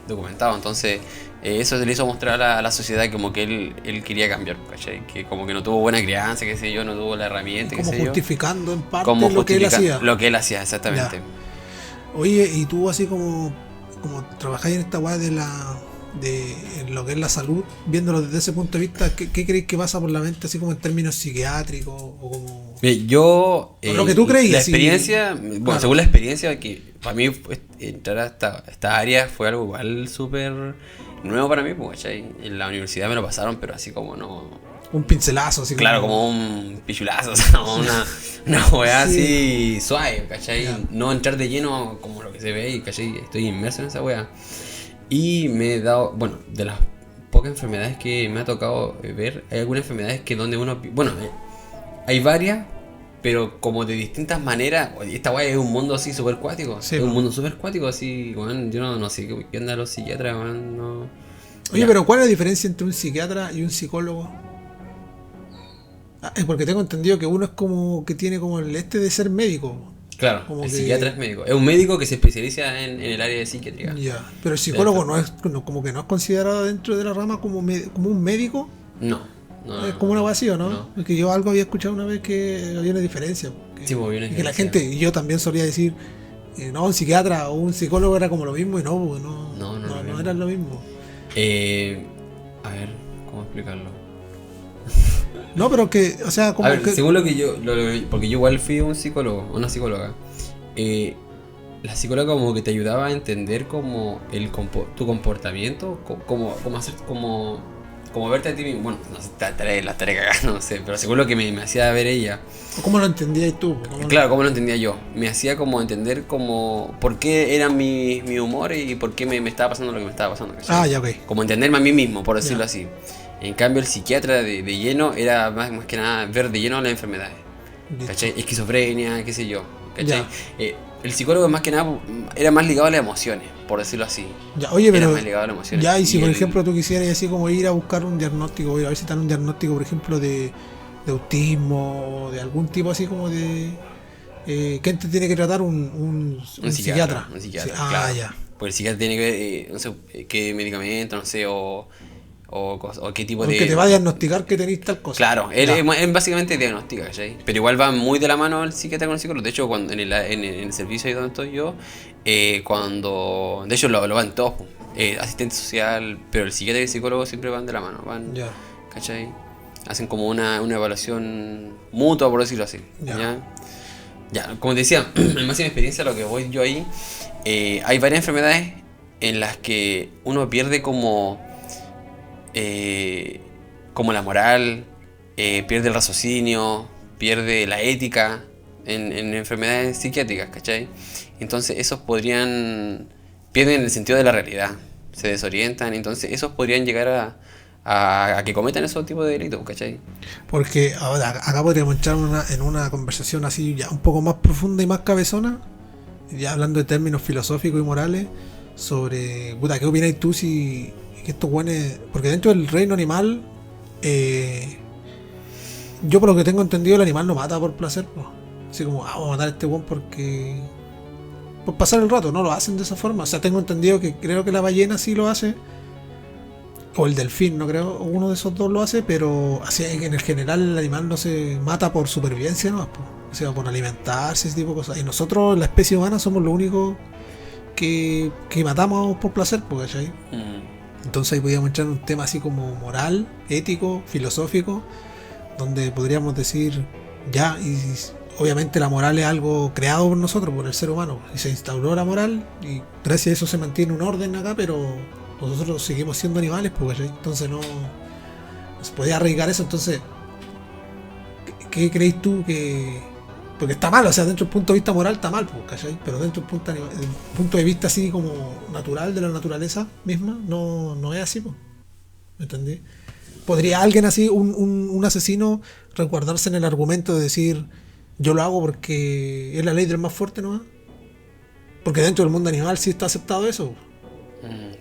documentado, entonces eso se le hizo mostrar a la sociedad como que él quería cambiar, ¿cachai? Que como que no tuvo buena crianza, qué sé yo, no tuvo la herramienta, qué como sé yo. justificando en parte Como lo que él hacía. Lo que él hacía, exactamente. Ya. Oye, y tú así como trabajáis en esta weá de lo que es la salud, viéndolo desde ese punto de vista, ¿qué creéis que pasa por la mente así como en términos psiquiátricos o como... Yo, O lo que tú creías, la sí. experiencia, bueno, Claro. según la experiencia, que para mí entrar a esta área fue algo igual súper nuevo para mí, pues, ¿cachai? En la universidad me lo pasaron, pero así como no... Un pincelazo, así Claro, como un pichulazo, o sea, una weá Sí. así suave, ¿cachai? Ya. No entrar de lleno como lo que se ve, ¿cachai? Estoy inmerso en esa weá. Y me he dado, bueno, de las pocas enfermedades que me ha tocado ver, hay algunas enfermedades que donde uno... Bueno, hay varias, pero como de distintas maneras. Oye, esta weá es un mundo así súper cuático. Sí, es po. un mundo súper cuático, así, weón. Yo no sé qué onda los psiquiatras, weón. No. Oye, Ya. pero ¿cuál es la diferencia entre un psiquiatra y un psicólogo? Es porque tengo entendido que uno es como que tiene como el de ser médico. Claro, como el que- psiquiatra es médico. Es un médico que se especializa en el área de psiquiatría. Ya. Pero el psicólogo como que no es considerado dentro de la rama como un médico. No, no. Es como una vacío, ¿no? No. Porque yo algo había escuchado una vez que había una diferencia. Sí, pues, había una y que la diferencia. gente, y yo también solía decir, no, un psiquiatra o un psicólogo era como lo mismo y no, pues, no, No, lo mismo. era lo mismo. A ver, ¿cómo explicarlo? No, pero que, o sea, como A ver, que... según lo que yo, porque yo igual fui un psicólogo, una psicóloga. La psicóloga como que te ayudaba a entender como tu comportamiento, como hacer, como verte a ti mismo. Bueno, no sé, la estaré cagando, no sé, pero según lo que me hacía ver ella. ¿Cómo lo entendías tú? ¿Cómo Claro, cómo lo entendía yo. Me hacía como entender como por qué era mi humor y por qué me estaba pasando lo que me estaba pasando. ¿cachai? Ah, ya, ok. Como entenderme a mí mismo, por decirlo Ya. así. En cambio, el psiquiatra de lleno era más que nada ver de lleno las enfermedades. Listo. ¿Cachai? Esquizofrenia, qué sé yo. ¿Cachai? Ya. El psicólogo más que nada era más ligado a las emociones, por decirlo así. Ya, oye, Era pero... más ligado a las emociones. Ya, y si por el- ejemplo tú quisieras así como ir a buscar un diagnóstico, ir a ver si te dan un diagnóstico, por ejemplo, de autismo o de algún tipo así como de... ¿quién te tiene que tratar? Un psiquiatra. Un psiquiatra, Sí, ah, claro. ya. Porque el psiquiatra tiene que ver, no sé, qué medicamento, no sé, o qué tipo Porque de... te va a diagnosticar que tenéis tal cosa. Claro, él Ya. es básicamente diagnostica, ¿cachai? Pero igual va muy de la mano el psiquiatra con el psicólogo. De hecho, cuando en el servicio ahí donde estoy yo, de hecho lo van todos, po. Asistente social, pero el psiquiatra y el psicólogo siempre van de la mano, van, Ya. ¿cachai? Hacen como una evaluación mutua, por decirlo así. Ya. Ya, como te decía, en máxima experiencia lo que voy yo ahí, hay varias enfermedades en las que uno pierde como la moral, pierde el raciocinio, pierde la ética en enfermedades psiquiátricas, ¿cachai? Entonces esos pierden el sentido de la realidad, se desorientan, entonces esos podrían llegar a que cometan esos tipos de delitos, ¿cachai? Porque ahora, acá podríamos entrar en una conversación así ya un poco más profunda y más cabezona, ya hablando de términos filosóficos y morales, sobre, puta, ¿qué opináis tú si que estos guanes, porque dentro del reino animal, yo por lo que tengo entendido el animal no mata por placer, pues. Así como, vamos a matar a este guan porque... por pasar el rato, no lo hacen de esa forma. O sea, tengo entendido que creo que la ballena sí lo hace. O el delfín, no creo, uno de esos dos lo hace, pero así en el general el animal no se mata por supervivencia, ¿no? O sea, por alimentarse, ese tipo de cosas. Y nosotros, la especie humana, somos los únicos que matamos por placer, ¿cachai? Entonces ahí podríamos entrar en un tema así como moral, ético, filosófico, donde podríamos decir, ya, y obviamente la moral es algo creado por nosotros, por el ser humano, y se instauró la moral, y gracias a eso se mantiene un orden acá, pero nosotros seguimos siendo animales, ¿cachai? Entonces no se podía arraigar eso. Entonces, ¿qué crees tú que...? Porque está mal, o sea, dentro del punto de vista moral está mal, ¿cachai? Pero dentro del punto de vista así como natural de la naturaleza misma, no es así, ¿me entendí? ¿Podría alguien así, un asesino, resguardarse en el argumento de decir, Yo lo hago porque es la ley del más fuerte, ¿no? Porque dentro del mundo animal sí está aceptado eso.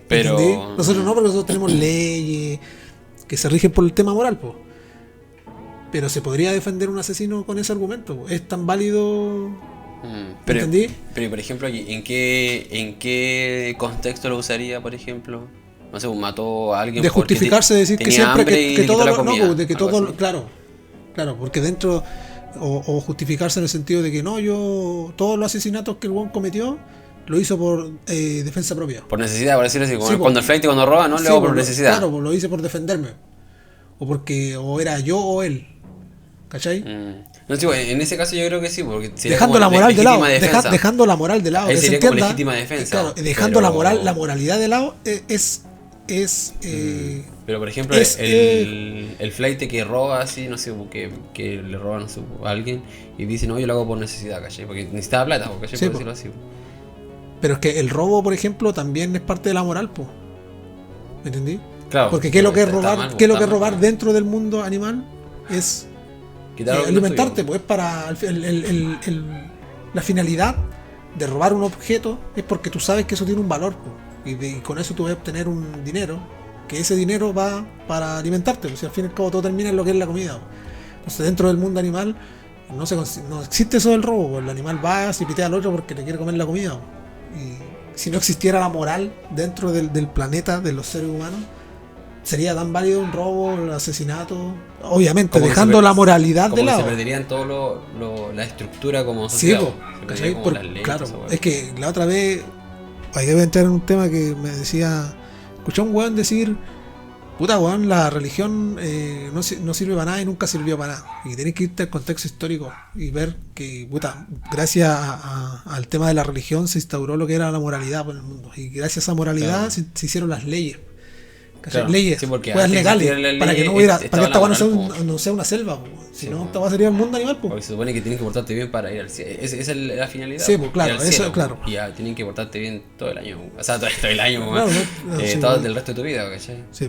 Pero... ¿Entendí? Nosotros no, porque nosotros tenemos leyes que se rigen por el tema moral, pues. Pero se podría defender un asesino con ese argumento, po. Es tan válido. Pero, ¿Entendí? pero por ejemplo, ¿en qué contexto lo usaría, por ejemplo? No sé, mató a alguien De justificarse, decir que tenía siempre hambre que y le quitó todo la lo, no, comida, pues, de que algo todo, así. claro, porque dentro o justificarse en el sentido de que no, yo todos los asesinatos que el weón cometió lo hizo por defensa propia. Por necesidad, por decirlo así, como Sí, cuando el flight cuando roba, no Sí, le hago por pues, necesidad. Claro, pues lo hice por defenderme. O porque o era yo o él. ¿Cachai? No, sí, en ese caso yo creo que sí, porque sería Dejando como la moral de lado, legítima defensa. dejando la moral de lado, Ahí que se sería como entienda, legítima defensa, claro, dejando pero- la moralidad de lado Pero por ejemplo, es, el flight que roba así, no sé, que le roban no sé, a alguien y dice, no, yo lo hago por necesidad, ¿cachai? Porque necesitaba plata, ¿cachai? Sí, Por po. decirlo así. pero es que el robo, por ejemplo, también es parte de la moral, pues. ¿Me entendí? Claro. Porque qué es lo que es está robar, mal, qué es lo está que es mal. robar dentro del mundo animal es Quitar algo alimentarte, tuyo. pues para la finalidad de robar un objeto es porque tú sabes que eso tiene un valor, pues, y con eso tú vas a obtener un dinero, que ese dinero va para alimentarte, pues, y al fin y al cabo todo termina en lo que es la comida, pues. Entonces dentro del mundo animal no existe eso del robo, pues. El animal va, se pitea al otro porque le quiere comer la comida, pues. Y si no existiera la moral dentro del planeta de los seres humanos, sería tan válido un robo, el asesinato, obviamente Como que dejando la moralidad como de que lado. se perderían todo la estructura como Sí, sociedad. po, Se perdería ¿cachai? como Por- las leyes, claro, esa weá. es que la otra vez, ahí voy a entrar en un tema que me decía, escuché a un weón decir, puta weón, la religión no sirve para nada y nunca sirvió para nada. Y tenés que irte al contexto histórico y ver que, puta, gracias al tema de la religión se instauró lo que era la moralidad por el mundo. Y gracias a esa moralidad Claro. se hicieron las leyes. ¿Cachai? Claro, Leyes, sí, porque weas antes legales, existían las para que leyes, no hubiera, estaba para que esta la weá moral, no sea una selva, po. Si Sí, no, po. esta weá sería el mundo animal, pues. Porque se supone que tienes que portarte bien para ir al cielo. Esa es la finalidad. Sí, pues, claro, ir al eso, cielo, claro. Y ya tienen que portarte bien todo el año. O sea, todo el año, Claro, weón. sí, Todo sí. el resto de tu vida, ¿cachai? Sí.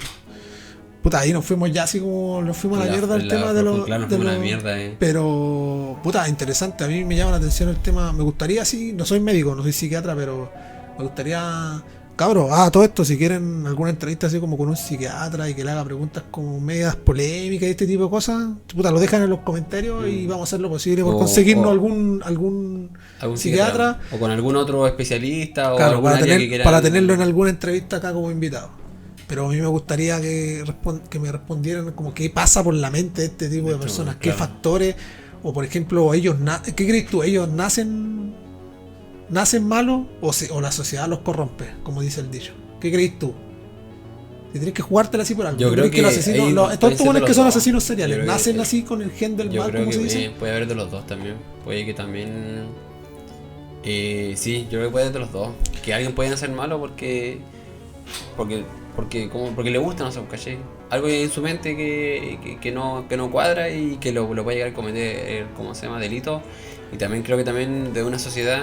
Puta, ahí nos fuimos ya así como nos fuimos a la mierda el tema de los. Claro, nos de fuimos a la los- mierda, Pero, puta, interesante. A mí me llama la atención el tema. Me gustaría, sí, no soy médico, no soy psiquiatra, pero me gustaría. Cabros, todo esto, si quieren alguna entrevista así como con un psiquiatra y que le haga preguntas como medias polémicas y este tipo de cosas, puta, lo dejan en los comentarios y vamos a hacer lo posible por O- conseguirnos o- algún Algún psiquiatra. O con algún otro especialista o Claro, algún área que quiera. para tenerlo en alguna entrevista acá como invitado. Pero a mí me gustaría que me respondieran como qué pasa por la mente de este tipo de personas, qué claro. factores, o por ejemplo, ¿qué crees tú? ¿Ellos nacen malos o la sociedad los corrompe, como dice el dicho? ¿Qué crees tú? Si tienes que jugártela así por algo. Yo ¿Tú creo crees los que asesinos, ahí todos pueden estos ser buenos de que los son dos. asesinos Yo seriales, creo nacen que- así con el gen del Yo mal, creo como se que dice? puede haber de los dos también. Puede que también. Sí, yo creo que puede haber de los dos. Que alguien puede nacer malo porque le gusta, no sé, ¿cachai? Algo en su mente que no cuadra y que lo puede llegar a cometer, ¿cómo se llama? Delito. Y también creo que también de una sociedad,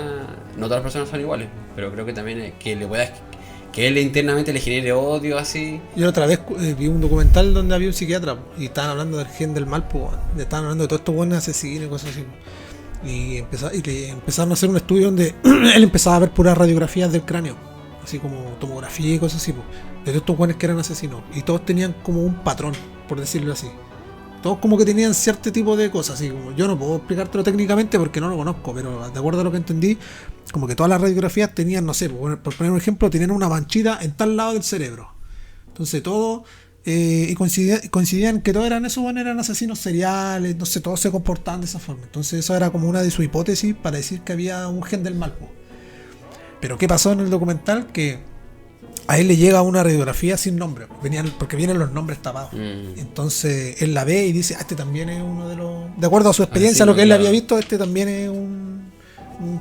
no todas las personas son iguales, pero creo que también que él internamente le genere odio así. Yo la otra vez vi un documental donde había un psiquiatra y estaban hablando del gen del mal, pues, estaban hablando de todos estos buenos asesinos y cosas así. Y empezaron a hacer un estudio donde él empezaba a ver puras radiografías del cráneo, así como tomografía y cosas así, pues, de todos estos buenos que eran asesinos. Y todos tenían como un patrón, por decirlo así. Todos como que tenían cierto tipo de cosas, así como yo no puedo explicártelo técnicamente porque no lo conozco, pero de acuerdo a lo que entendí, como que todas las radiografías tenían, no sé, por poner un ejemplo, tenían una manchita en tal lado del cerebro. Entonces todo, y coincidían que todos eran esos, bueno, eran asesinos seriales, no sé, todos se comportaban de esa forma. Entonces eso era como una de sus hipótesis para decir que había un gen del mal, po. Pero ¿qué pasó en el documental? Que a él le llega una radiografía sin nombre, porque vienen los nombres tapados. Entonces él la ve y dice, este también es uno de los... De acuerdo a su experiencia, Asesino, lo que él claro. había visto, este también es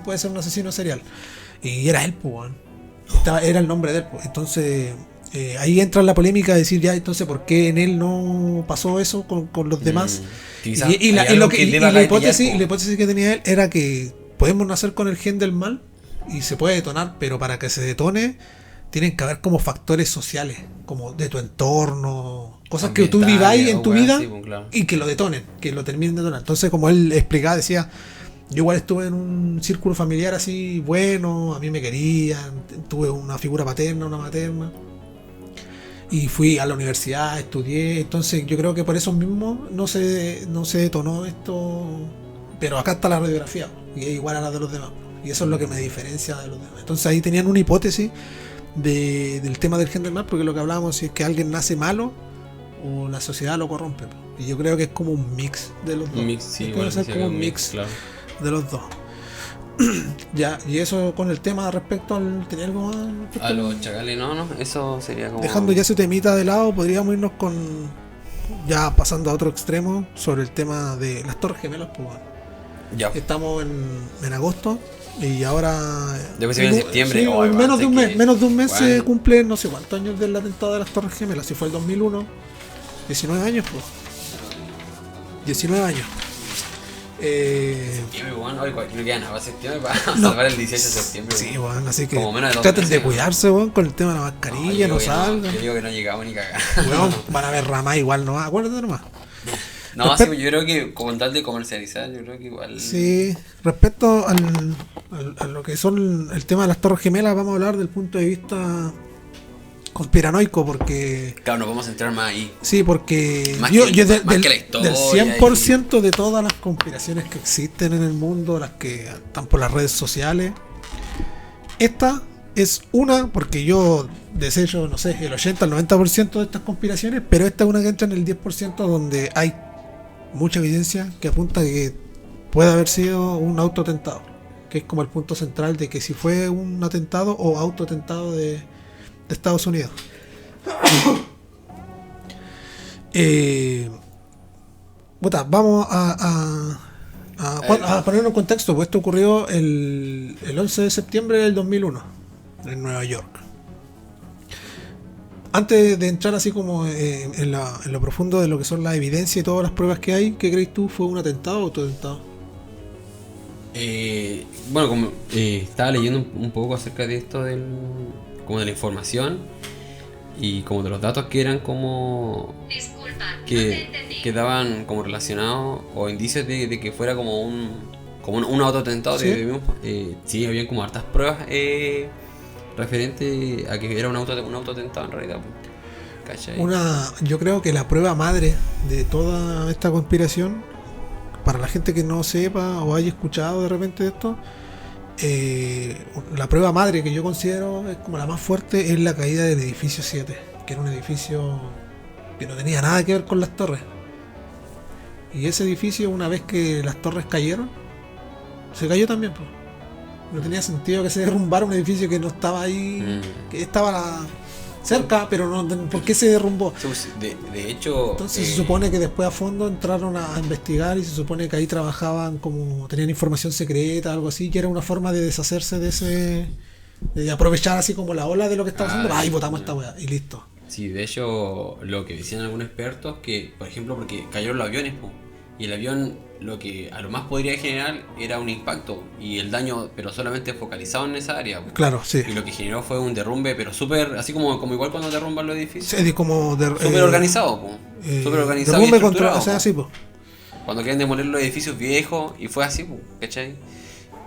puede ser un asesino serial. Y era él, pues, weón. Era el nombre de él, pues. Entonces ahí entra la polémica de decir, ya, entonces, ¿por qué en él no pasó eso con los demás? Quizás Y la hay algo que deba la gatillar, hipótesis que tenía él era que podemos nacer con el gen del mal y se puede detonar, pero para que se detone tienen que haber como factores sociales, como de tu entorno, cosas que tú viváis en tu vida sí, pues, claro. y que lo detonen, que lo terminen de detonar. Entonces, como él explicaba, decía, yo igual estuve en un círculo familiar así bueno, a mí me querían, tuve una figura paterna, una materna, y fui a la universidad, estudié, entonces yo creo que por eso mismo no se detonó esto, pero acá está la radiografía, y es igual a la de los demás, y eso es lo que me diferencia de los demás. Entonces ahí tenían una hipótesis del tema del gen del mal, porque lo que hablábamos si es que alguien nace malo o la sociedad lo corrompe, y yo creo que es como un mix de los dos. Un mix, sí, puede ser como un mix, claro. de los dos. Ya, y eso con el tema respecto al... ¿Tenía algo más? A los chacales, no, eso sería como... Dejando ya ese temita de lado, podríamos irnos con... Ya pasando a otro extremo, sobre el tema de las Torres Gemelas, pues bueno. Ya. Estamos en agosto y ahora... Después se viene septiembre. Sí, Oh, en menos de un mes, menos de un mes bueno, se cumple no sé cuántos años del atentado de las Torres Gemelas. Si fue el 2001, 19 años, pues. 19 años. Septiembre, bueno, hoy no queda nada para septiembre para salvar el 18 de septiembre. Sí, bueno, así que Como menos de 2 traten meses, de cuidarse, weón, con el tema de la mascarilla, no salgan. Yo digo que no llegamos ni cagar. Weón, van a ver ramas igual, no, acuérdate nomás. No, sí, yo creo que con tal de comercializar, yo creo que igual... Sí, respecto a lo que son el tema de las Torres Gemelas, vamos a hablar del punto de vista conspiranoico, porque... Claro, nos vamos a entrar más ahí. Sí, porque Más yo que del la historia 100% de todas las conspiraciones que existen en el mundo, las que están por las redes sociales, esta es una, porque yo desecho, no sé, el 80 al 90% de estas conspiraciones, pero esta es una que entra en el 10% donde hay mucha evidencia que apunta a que puede haber sido un autoatentado, que es como el punto central de que si fue un atentado o autoatentado de Estados Unidos. Vamos a ponerlo en contexto, pues esto ocurrió el 11 de septiembre del 2001 en Nueva York. Antes de entrar así como en lo profundo de lo que son las evidencias y todas las pruebas que hay, ¿qué crees tú? ¿Fue un atentado o autoatentado? Bueno, como estaba leyendo un poco acerca de esto como de la información y como de los datos que eran como que daban como relacionados o indicios de que fuera como un autoatentado. ¿Sí? Sí, habían como hartas pruebas referente a que era un autoatentado en realidad. ¿Cachai? Yo creo que la prueba madre de toda esta conspiración, para la gente que no sepa o haya escuchado de repente esto, la prueba madre que yo considero es como la más fuerte es la caída del edificio 7, que era un edificio que no tenía nada que ver con las torres. Y ese edificio, una vez que las torres cayeron, se cayó también, pues. No tenía sentido que se derrumbara un edificio que no estaba ahí, que estaba cerca, pero no, ¿por qué se derrumbó? De hecho... Entonces se supone que después a fondo entraron a investigar y se supone que ahí trabajaban como, tenían información secreta, algo así, que era una forma de deshacerse de ese, de aprovechar así como la ola de lo que estaba haciendo, ahí botamos esta weá y listo. Sí, de hecho, lo que decían algunos expertos, que por ejemplo, porque cayeron los aviones, y el avión lo que a lo más podría generar era un impacto y el daño, pero solamente focalizado en esa área. Claro, sí. Y lo que generó fue un derrumbe, pero súper, así como igual cuando derrumban los edificios. Sí, como súper organizado, súper organizado. Derrumbe contra, o sea, sí, pues. Cuando quieren demoler los edificios viejos, y fue así, ¿cachai?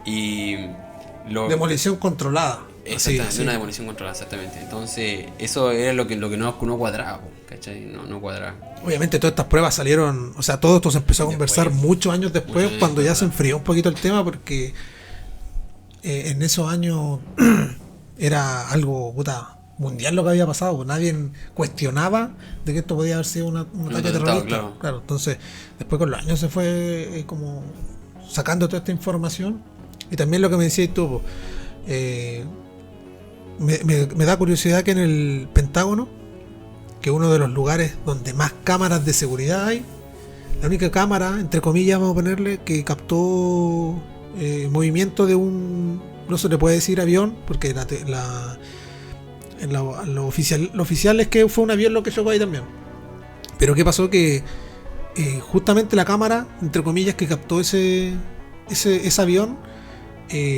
Y demolición controlada. Exactamente, sí. Una demolición controlada, exactamente. Entonces, eso era lo que no cuadraba, ¿cachai? No cuadraba. Obviamente todas estas pruebas salieron, o sea, todo esto se empezó a conversar muchos años después, cuando ya se enfrió un poquito el tema, porque en esos años era algo mundial lo que había pasado, nadie cuestionaba de que esto podía haber sido un ataque terrorista. Claro, entonces después con los años se fue como sacando toda esta información. Y también lo que me decías tú, me da curiosidad que en el Pentágono, que es uno de los lugares donde más cámaras de seguridad hay, la única cámara, entre comillas vamos a ponerle, que captó movimiento de un, no se le puede decir avión, porque lo oficial es que fue un avión lo que chocó ahí también. Pero ¿qué pasó? Que justamente la cámara, entre comillas, que captó ese avión,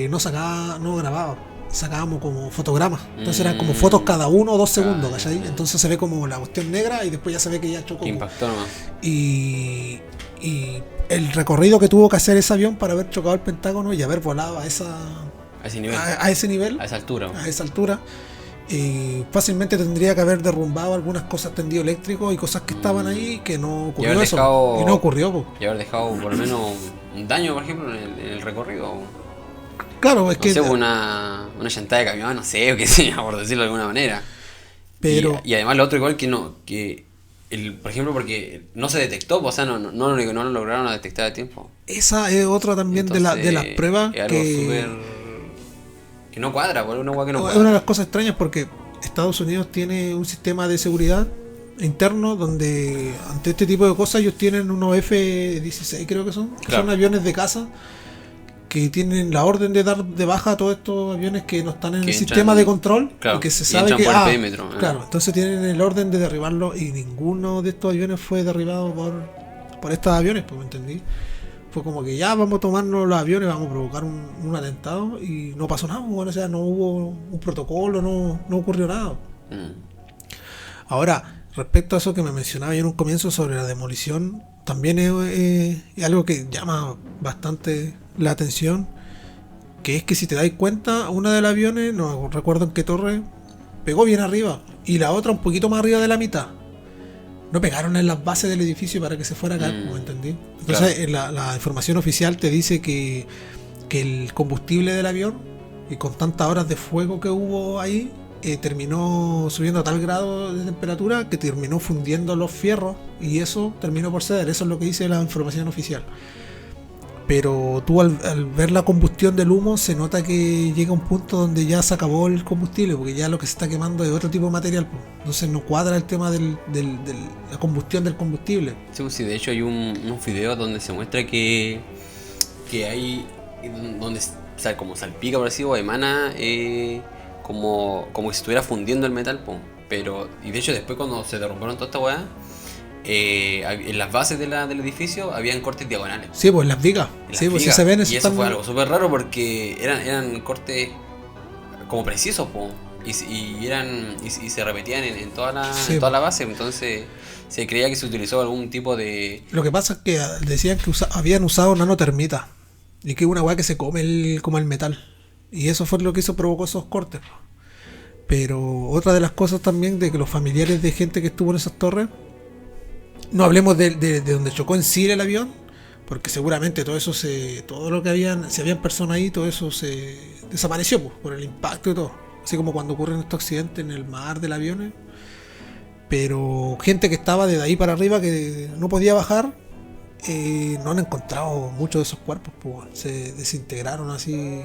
no grababa. sacábamos como fotogramas. Entonces eran como fotos cada 1 o 2 segundos, Ah, ¿cachai? ya. Entonces se ve como la cuestión negra y después ya se ve que ya chocó. Que impactó nomás. Y el recorrido que tuvo que hacer ese avión para haber chocado el Pentágono y haber volado a A ese nivel. a ese nivel, A esa altura. a esa altura, fácilmente tendría que haber derrumbado algunas cosas, tendido eléctrico y cosas que estaban ahí, que no ocurrió haber eso. dejado- Y no ocurrió, po. Y haber dejado por lo menos un daño, por ejemplo, en el recorrido. Claro, es No que. sé, una llantada de camión, no sé, o qué sé, por decirlo de alguna manera. Pero. Y además lo otro igual por ejemplo, porque no se detectó, o sea, no lo lograron detectar a tiempo. Esa es otra también de las Entonces, pruebas es algo súper que no cuadra, por una hueá que no es cuadra. una de las cosas extrañas porque Estados Unidos tiene un sistema de seguridad interno donde ante este tipo de cosas ellos tienen unos F-16, creo que son, Claro. son aviones de caza que tienen la orden de dar de baja a todos estos aviones que no están en Que el entran- sistema de control, claro, y que se y sabe entran que por el perímetro, claro, entonces tienen el orden de derribarlo y ninguno de estos aviones fue derribado por estos aviones, pues, ¿me entendí? Fue como que ya vamos a tomarnos los aviones, vamos a provocar un atentado y no pasó nada, bueno, o sea, no hubo un protocolo, no ocurrió nada. Mm. Ahora, respecto a eso que me mencionaba yo en un comienzo sobre la demolición, también es algo que llama bastante la atención, que es que si te dais cuenta, una de los aviones, no recuerdo en qué torre, pegó bien arriba y la otra un poquito más arriba de la mitad. No pegaron en las bases del edificio para que se fuera a caer, ¿me entendí? Entonces, la información oficial te dice que el combustible del avión, y con tantas horas de fuego que hubo ahí, terminó subiendo a tal grado de temperatura que terminó fundiendo los fierros y eso terminó por ceder. Eso es lo que dice la información oficial. Pero tú al ver la combustión del humo se nota que llega un punto donde ya se acabó el combustible, porque ya lo que se está quemando es otro tipo de material, pues. Entonces no cuadra el tema de la combustión del combustible. Sí, pues sí, de hecho hay unos videos donde se muestra que hay, donde como salpica, por así o emana, como si estuviera fundiendo el metal, po. Pero, y de hecho después cuando se derrumbaron toda esta weá, en las bases del edificio habían cortes diagonales. Sí, pues las vigas. En las Sí, pues sí vigas. se ven. Y eso fue algo súper raro porque eran cortes como precisos, po. Y se repetían en toda la base. Entonces se creía que se utilizó algún tipo de... Lo que pasa es que decían que habían usado nanotermita. Y que es una weá que se come como el metal. Y eso fue lo que provocó esos cortes. Pero otra de las cosas también de que los familiares de gente que estuvo en esas torres, no hablemos de donde chocó en sí el avión, porque seguramente todo eso todo lo que si habían personas ahí, todo eso se desapareció, pues, por el impacto y todo. Así como cuando ocurren estos accidentes en el mar del avión. Pero gente que estaba desde ahí para arriba que no podía bajar, no han encontrado muchos de esos cuerpos, pues, se desintegraron así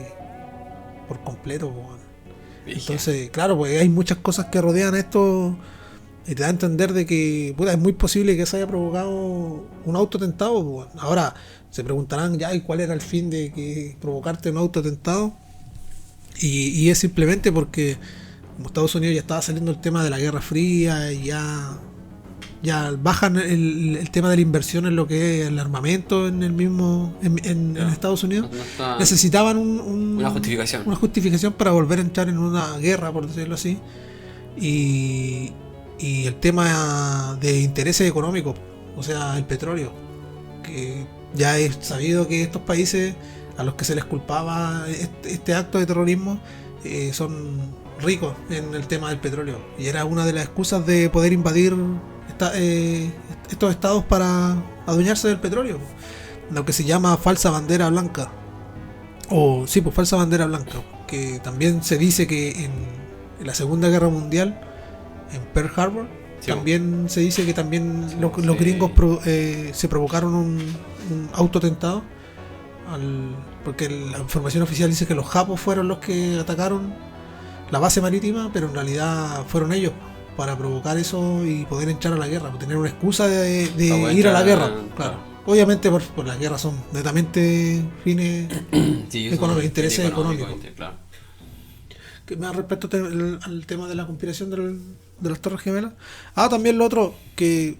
por completo, pues. Entonces, claro, pues hay muchas cosas que rodean esto y te da a entender de que es muy posible que se haya provocado un autoatentado, pues. Ahora se preguntarán ya, ¿y cuál era el fin de que provocarte un autoatentado? Y es simplemente porque como Estados Unidos ya estaba saliendo el tema de la Guerra Fría y ya bajan el tema de la inversión en lo que es el armamento en el mismo en Estados Unidos. Necesitaban una justificación para volver a entrar en una guerra, por decirlo así, y el tema de intereses económicos, o sea, el petróleo, que ya es sabido que estos países a los que se les culpaba este acto de terrorismo son ricos en el tema del petróleo, y era una de las excusas de poder invadir estos estados para adueñarse del petróleo, lo que se llama falsa bandera blanca, falsa bandera blanca, que también se dice que en la Segunda Guerra Mundial, en Pearl Harbor, también se dice que también los gringos se provocaron un autoatentado, porque la información oficial dice que los japos fueron los que atacaron la base marítima, pero en realidad fueron ellos para provocar eso y poder entrar a la guerra, tener una excusa de ir a la guerra, claro. Obviamente por las guerras son netamente fines económicos, intereses económicos. Claro. Que más respecto al tema de la conspiración de las Torres Gemelas. También lo otro que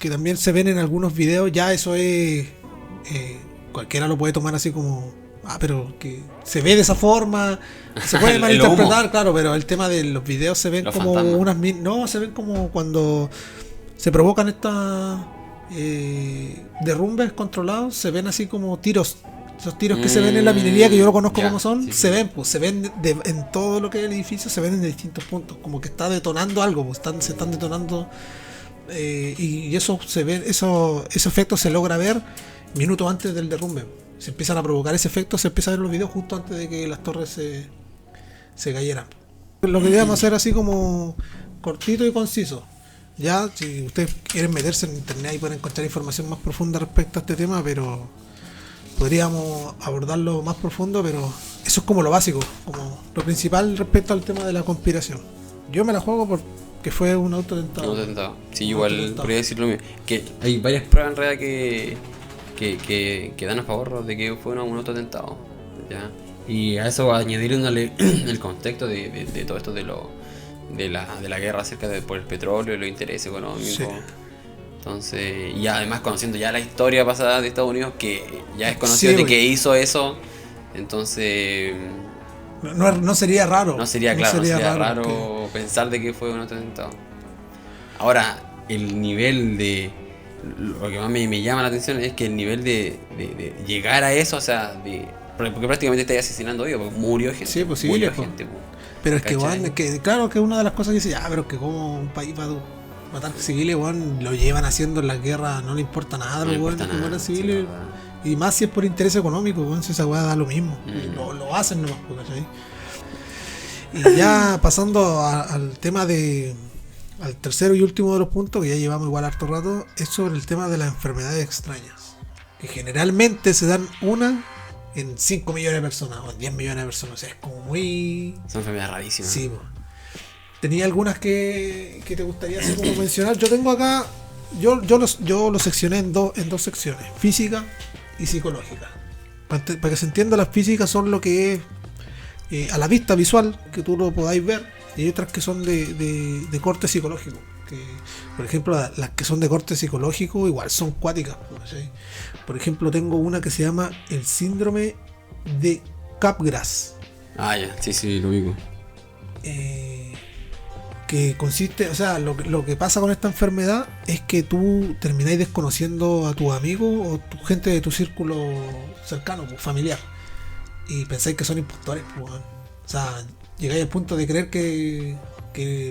también se ven en algunos videos, ya eso es cualquiera lo puede tomar así como pero que se ve de esa forma, se puede El malinterpretar, humo. claro, pero el tema de los videos se ven Los como fantasmas. no, se ven como cuando se provocan estas derrumbes controlados, se ven así como tiros. Esos tiros que se ven en la minería, que yo lo conozco Ya, como son, sí, se sí. ven, pues, se ven en todo lo que es el edificio, se ven en distintos puntos, como que está detonando algo, pues, se están detonando, y eso se ve, ese efecto se logra ver minutos antes del derrumbe. Se empiezan a provocar ese efecto, se empieza a ver los videos justo antes de que las torres se cayeran. Lo que queríamos hacer así como cortito y conciso. Ya, si ustedes quieren meterse en internet y pueden encontrar información más profunda respecto a este tema, pero podríamos abordarlo más profundo, pero eso es como lo básico, como lo principal respecto al tema de la conspiración. Yo me la juego porque fue un autotentado. No tentado. Sí, Un igual autotentado. podría decir lo mismo. Que hay varias pruebas en realidad que dan a favor de que fue un autotentado. ¿Ya? Y a eso añadiéndole el contexto de todo esto de la guerra acerca por el petróleo y los intereses económicos. Sí. Entonces, y además conociendo ya la historia pasada de Estados Unidos, que ya es conocido Sí, de güey. que hizo eso, entonces No sería raro. no sería raro que- pensar de que fue un atentado. Ahora, el nivel de... Lo que más me llama la atención es que el nivel de llegar a eso, o sea, porque prácticamente está asesinando vivo, porque murió gente. Sí, pues sí, murió viejo. gente. Pero es que, ¿Cachai? weón, claro que una de las cosas que dice, pero es que como un país va a matar civiles, weón, lo llevan haciendo en la guerra, no le importa nada, No le weón, importa que nada, mueran sí, civiles. la verdad. Y más si es por interés económico, weón, si esa weá da lo mismo. Mm. Lo hacen nomás, ¿cachai? Y ya pasando al tema al tercero y último de los puntos, que ya llevamos igual harto rato, es sobre el tema de las enfermedades extrañas. Que generalmente se dan una en 5 millones de personas o en 10 millones de personas. O sea, es como muy... Son enfermedades rarísimas. Sí, po. ¿Tenía algunas que te gustaría así como mencionar? Yo tengo acá, yo lo seccioné en dos secciones, física y psicológica. Para que se entienda, las físicas son lo que es a la vista visual, que tú lo podáis ver, y hay otras que son de corte psicológico. Que, por ejemplo, las que son de corte psicológico igual son cuáticas. ¿Sí? Por ejemplo, tengo una que se llama el síndrome de Capgras. Ah, ya, sí, lo digo. Que consiste, o sea, lo que pasa con esta enfermedad es que tú termináis desconociendo a tus amigos o tu gente de tu círculo cercano, pues, familiar, y pensáis que son impostores, pues, weón. O sea, llegáis al punto de creer que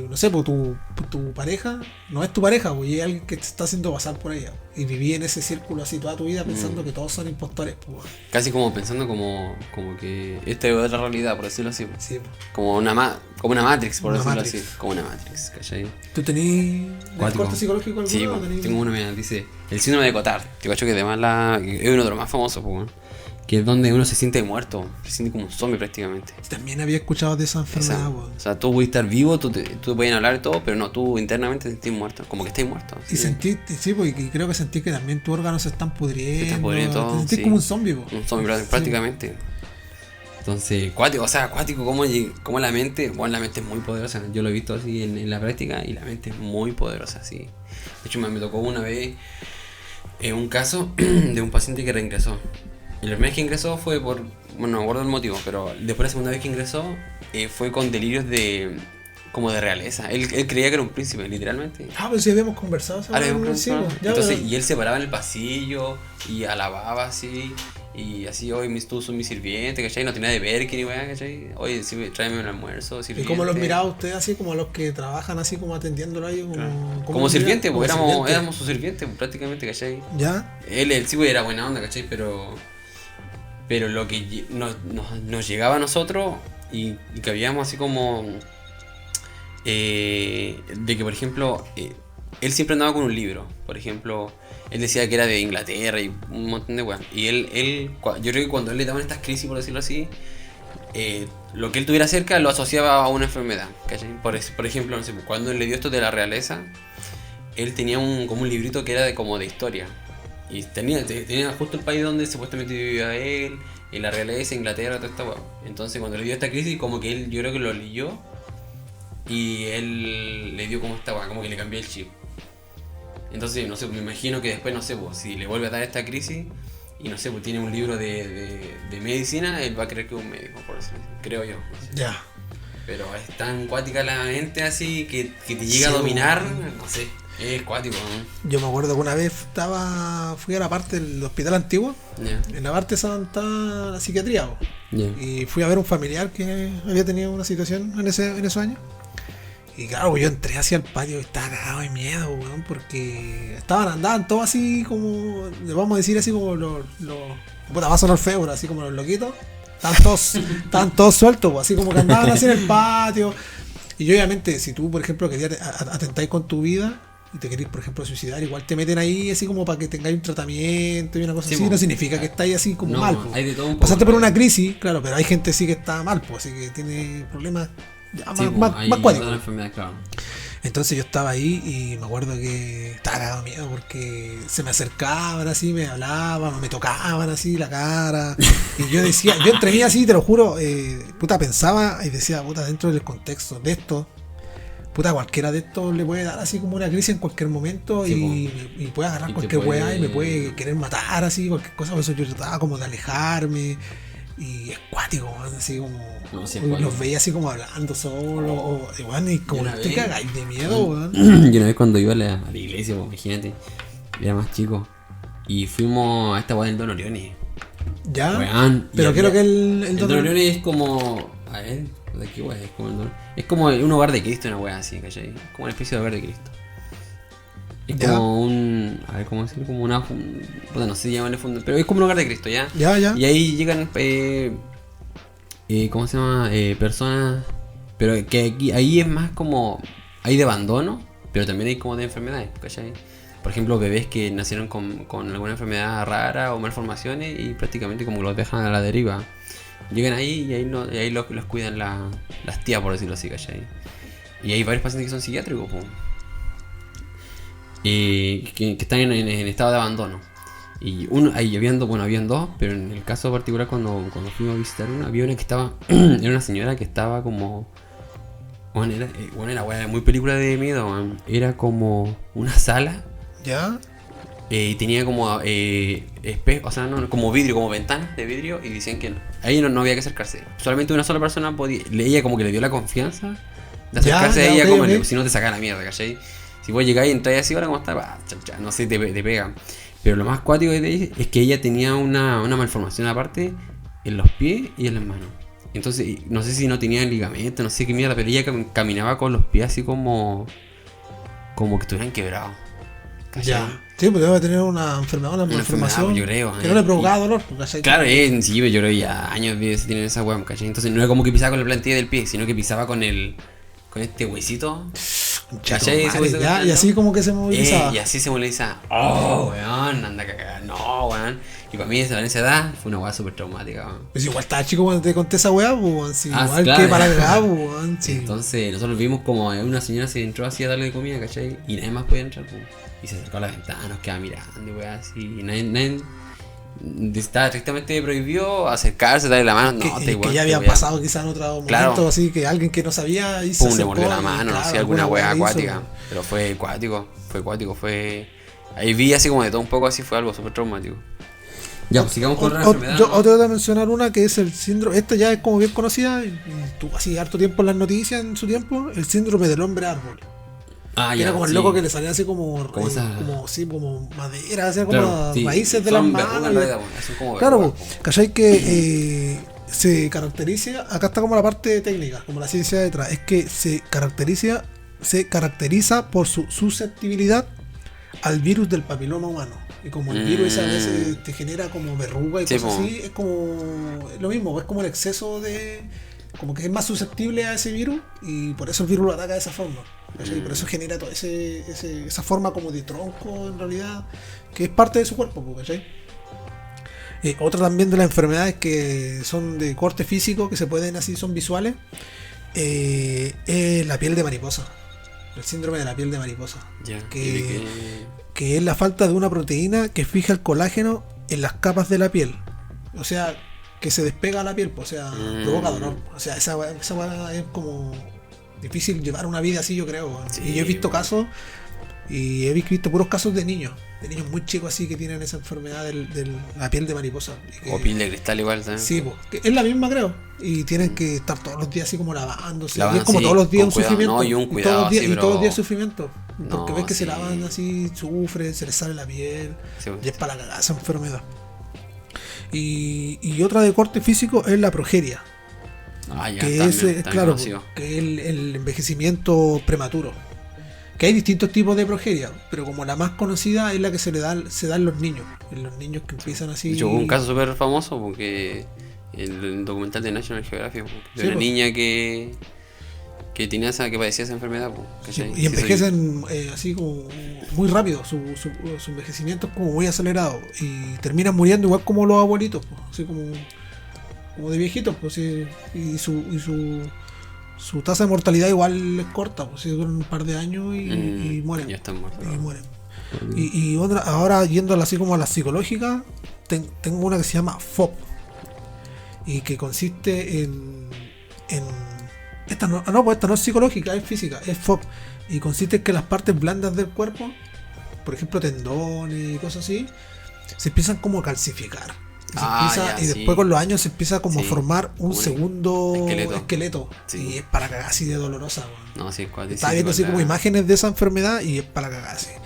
no sé, pues tu pareja no es tu pareja, pues, y hay alguien que te está haciendo pasar por ella, y viví en ese círculo así toda tu vida pensando que todos son impostores, pues, weón. Casi como pensando como que esta es otra realidad, por decirlo así. Sí, pues. Como una Matrix, por Una decirlo Matrix. así. Como una Matrix, ¿cachai? ¿Tú tenís Cuático. corte psicológico alguno? Sí, ¿O pues, tenís- tengo uno, mira, dice el síndrome de Cotard. Te cacho que además es uno de los más famosos, pues, weón. Que es donde uno se siente muerto, se siente como un zombie prácticamente. También había escuchado de esa enfermedad, weón. O sea, tú puedes estar vivo, tú puedes hablar y todo, pero no, tú internamente te sentís muerto, como que estás muerto. Y ¿sí? sentí, sí, pues, y creo que sentí que también tus órganos se están pudriendo. Te estás pudriendo todo, Te sentís sí. como un zombie, po. Un zombie Sí. prácticamente. Entonces, cuático, o sea, cuático como la mente, bueno, la mente es muy poderosa. Yo lo he visto así en la práctica y la mente es muy poderosa, sí. De hecho, me tocó una vez un caso de un paciente que reingresó. Y la primera vez que ingresó fue por, bueno, no me acuerdo el motivo, pero después la segunda vez que ingresó fue con delirios como de realeza. Él creía que era un príncipe, literalmente. Ah, pero sí habíamos conversado. Ahora ¿sabes? vemos Sí, cómo- pues, ya, Entonces, pero- y él se paraba en el pasillo y alababa así. Y así, hoy tú son mi sirviente, ¿cachai? No tenía de ver ni weá, ¿cachai? Oye, sí, tráeme un almuerzo, ¿Y sirviente. cómo los miraba usted así, como a los que trabajan así, como atendiéndolo ahí? Como, Como sirviente, como pues sirviente. éramos su sirviente, pues, prácticamente, ¿cachai? ¿Ya? Él sí, pues, era buena onda, ¿cachai? Pero lo que nos llegaba a nosotros y que habíamos así como... de que, por ejemplo, él siempre andaba con un libro. Por ejemplo, él decía que era de Inglaterra y un montón de weas. Y yo creo que cuando él le daban estas crisis, por decirlo así, lo que él tuviera cerca lo asociaba a una enfermedad, ¿cachai? Por ejemplo, no sé, cuando él le dio esto de la realeza, él tenía como un librito que era como de historia. Y tenía justo el país donde supuestamente vivía él, en la realeza, Inglaterra, toda esta wea. Entonces cuando le dio esta crisis, como que él, yo creo que lo leyó y él le dio como esta wea, como que le cambió el chip. Entonces, no sé, me imagino que después, no sé, pues, si le vuelve a dar esta crisis, y no sé, pues tiene un libro de medicina, él va a creer que es un médico, por eso creo yo. No sé. Ya. Pero es tan cuática la mente así que te llega a Sí, dominar, no sé, es cuático, ¿no? Yo me acuerdo que una vez fui a la parte del hospital antiguo, Ya, en la parte esa donde está la psiquiatría, po. ya. Y fui a ver un familiar que había tenido una situación en esos años. Y claro, yo entré hacia el patio y estaba cagado de miedo, weón, porque andaban todos así como, le vamos a decir así como puta, va a sonar feo, pero así como los loquitos. Estaban todos sueltos, pues, así como que andaban así en el patio. Y obviamente, si tú, por ejemplo, querías atentáis con tu vida y te querés, por ejemplo, suicidar, igual te meten ahí así como para que tengáis un tratamiento y una cosa Sí, así. po. No significa que estáis así como No, mal, pues. hay de todo un poco. Pasaste por una crisis, claro, pero hay gente sí que está mal, pues, así que tiene problemas ya Sí, pues, más hay cuáticos. otra enfermedad, claro. Entonces yo estaba ahí y me acuerdo que estaba cagado de miedo porque se me acercaban así, me hablaban, me tocaban así la cara. Y yo decía, yo entre mí así, te lo juro, puta, pensaba y decía, puta, dentro del contexto de esto, puta, cualquiera de estos le puede dar así como una crisis en cualquier momento Sí, y puede agarrar Y te cualquier puede- weá y me puede querer matar así, cualquier cosa. Por eso yo trataba como de alejarme. Y es cuático, weón, así como. No, sí es los cuático. veía así como hablando solo. Y como Yo una te vez- cagáis de miedo, weón. Yo una vez cuando iba a la iglesia, pues, imagínate, era más chico. Y fuimos a esta weá del Don Orione. ¿Ya? Weón, y Pero había- creo que el El Don Orione es como. A ver, ¿de qué weá? Es como es como un hogar de Cristo, una weá así, ¿cachai? Es como una especie de hogar de Cristo. Es Ya. como un. A ver, ¿cómo decirlo? Como una. Puta, no sé si llamarle fondo. Pero es como un hogar de Cristo, ¿ya? Ya. Y ahí llegan. ¿Cómo se llama? Personas. Pero que aquí, ahí es más como. Hay de abandono, pero también hay como de enfermedades, ¿cachai? Por ejemplo, bebés que nacieron con alguna enfermedad rara o malformaciones y prácticamente como los dejan a la deriva. Llegan ahí y ahí, no, y ahí los cuidan las tías, por decirlo así, ¿cachai? Y hay varios pacientes que son psiquiátricos, po. Que están en estado de abandono. Y ahí habían dos, pero en el caso particular cuando fuimos a visitar una, había una que estaba, era una señora que estaba como, bueno, era weá, muy película de miedo, man. Era como una sala, ¿Ya? y tenía como espejo, o sea, no, como vidrio, como ventanas de vidrio, y decían que ahí no había que acercarse. Solamente una sola persona podía, ella como que le dio la confianza de acercarse Ya, a ella, ok, como ok. si no te saca la mierda, ¿cachai? Si vos llegáis y entráis así, ahora como está, no sé, te pega. Pero lo más cuático de ella es que ella tenía una malformación aparte en los pies y en las manos. Entonces, no sé si no tenía ligamento, no sé qué mierda, pero ella caminaba con los pies así como que estuvieran quebrados. ¿Cachai? Ya. Sí, pues debe tener una enfermedad, una malformación. enfermedad, yo creo, Que no le provocaba dolor, ¿cachai? Claro, sí, pero yo creo que ya años de tienen esa weá, ¿cachai? Entonces no era como que pisaba con la plantilla del pie, sino que pisaba con este huesito. ¿Cachai? Ese huesito Ya, que y está, así ¿no? como que se movilizaba. Y así se moviliza. Oh, weón, anda a cagar. No, weón. Y para mí esa edad fue una weá súper traumática, weón. Pues igual estaba chico cuando te conté esa weá, pues, weón. Sí, Ah, igual claro. que para cagar, pues, weón. Sí. Entonces nosotros vimos como una señora se entró así a darle de comida, ¿cachai? Y nadie más podía entrar, pues. Y se acercó a la ventana, nos quedaba mirando y weá así. Y nadie estaba estrictamente prohibido acercarse, darle la mano. No, que ya había pasado quizás en otro momento, Claro. así que alguien que no sabía y Pum, le acercó mordió la y, mano, no claro, sé, alguna weá weá hizo. acuática. Pero fue acuático, fue. Ahí vi así como de todo un poco, así fue algo súper traumático. Ya, pues sigamos con la enfermedad. Yo ¿no? te voy a mencionar una que es el síndrome. Esta ya es como bien conocida, y tuvo así harto tiempo en las noticias en su tiempo. El síndrome del hombre árbol. Ah, Que ya, era como el sí. loco que le salía así como esa- como madera, así como Claro, sí. raíces de las Son manos. verrugas, en realidad, bueno, son como Claro, verrugas, po, ¿cachai? Que se caracteriza, acá está como la parte técnica, como la ciencia detrás, es que se caracteriza por su susceptibilidad al virus del papiloma humano. Y como el virus a veces te genera como verruga y Sí, cosas po. así, es como lo mismo, es como el exceso de... Como que es más susceptible a ese virus y por eso el virus lo ataca de esa forma. ¿Cachai? Por eso genera toda esa forma como de tronco en realidad, que es parte de su cuerpo, po, ¿cachai? Otra también de las enfermedades que son de corte físico, que se pueden así, son visuales, es la piel de mariposa. El síndrome de la piel de mariposa. Ya, Que- y de que- Que es la falta de una proteína que fija el colágeno en las capas de la piel. O sea, que se despega la piel, pues, o sea, provoca dolor. O sea, esa weá es como difícil llevar una vida así, yo creo. Weón. Sí, Y yo he visto weón. casos Y he visto puros casos de niños muy chicos así que tienen esa enfermedad de la piel de mariposa. O piel de cristal igual también. Sí, pues, que es la misma creo. Y tienen que estar todos los días así como lavándose. Lavan, y es como sí, todos los días un con cuidado, sufrimiento. no, y un cuidado todos los días, así, y todos los pero- días sufrimiento. Porque No, ves que se sí. lavan así, sufren, se les sale la piel. Sí, pues. Y es para la cagada esa enfermedad. Y otra de corte físico es la progeria. Ah, ya, Que también, es, también claro, conocido. que es el envejecimiento prematuro. Que hay distintos tipos de progeria, pero como la más conocida es la que se da en los niños. En los niños que empiezan así. De hecho, hubo un caso súper famoso porque el documental de National Geographic, de Sí, una pues. niña que tenía que padecía esa enfermedad, pues, Sí, ¿cachai? y envejecen así como muy rápido, su envejecimiento es como muy acelerado y terminan muriendo igual como los abuelitos, pues, así como de viejitos, pues, sí, y su tasa de mortalidad igual es corta, pues, sí, duran un par de años y mueren. Ya están muertos. Y mueren. Y otra, ahora yendo así como a la psicológica, tengo una que se llama FOB y que consiste en esta pues esta no es psicológica, es física, es FOB y consiste en que las partes blandas del cuerpo, por ejemplo tendones y cosas así, se empiezan como a calcificar. Y sí. después con los años se empieza como a Sí, formar un un segundo esqueleto. Sí. y es para cagar así de dolorosa, weón. No, sí, cuál Estaba viendo así como imágenes de esa enfermedad y es para cagarse.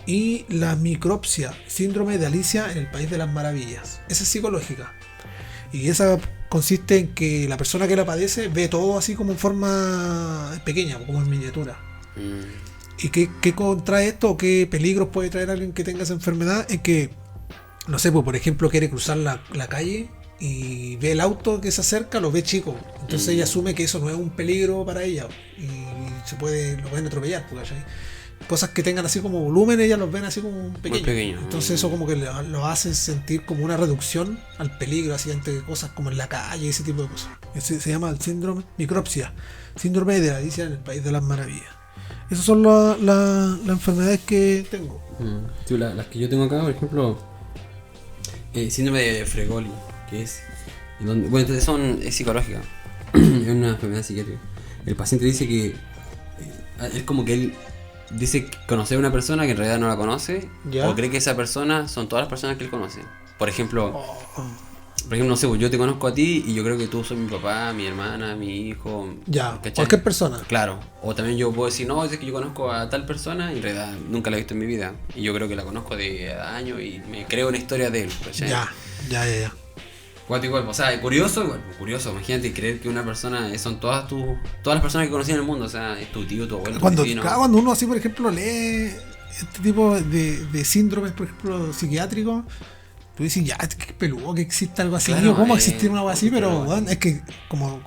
Y la micropsia, síndrome de Alicia en el País de las Maravillas. Esa es psicológica. Y esa consiste en que la persona que la padece ve todo así como en forma pequeña, como en miniatura. ¿Y qué contrae esto o qué peligros puede traer alguien que tenga esa enfermedad? Es que, no sé, pues por ejemplo quiere cruzar la calle y ve el auto que se acerca, lo ve chico. Entonces ella asume que eso no es un peligro para ella y lo pueden atropellar. ¿Cachai? Cosas que tengan así como volumen, ellas los ven así como pequeños. pequeño. Entonces eso como que lo hace sentir como una reducción al peligro, así ante cosas como en la calle, ese tipo de cosas. Se llama el síndrome micropsia, síndrome de Alicia en el País de las Maravillas. Esas son las enfermedades que tengo. Sí, las que yo tengo acá, por ejemplo, síndrome de Fregoli, que es bueno, entonces es psicológica. Es una enfermedad psiquiátrica. El paciente dice que es como que él dice conocer a una persona que en realidad no la conoce, ¿Ya? o cree que esa persona son todas las personas que él conoce. Por ejemplo, no sé, pues yo te conozco a ti y yo creo que tú sos mi papá, mi hermana, mi hijo. Ya, ¿cachai? cualquier persona. Claro, o también yo puedo decir, no, es que yo conozco a tal persona y en realidad nunca la he visto en mi vida. Y yo creo que la conozco de años y me creo una historia de él. ¿cachai? Ya. Cuatro igual, o sea, curioso, imagínate creer que una persona son todas las personas que conocí en el mundo, o sea, es tu tío, tu abuelo, tu Cuando vecino. uno así, por ejemplo, lee este tipo de síndromes, por ejemplo, psiquiátricos, tú dices, ya, qué peludo que exista algo así, Claro, o cómo existir una algo así, pero pero- bueno, es que, como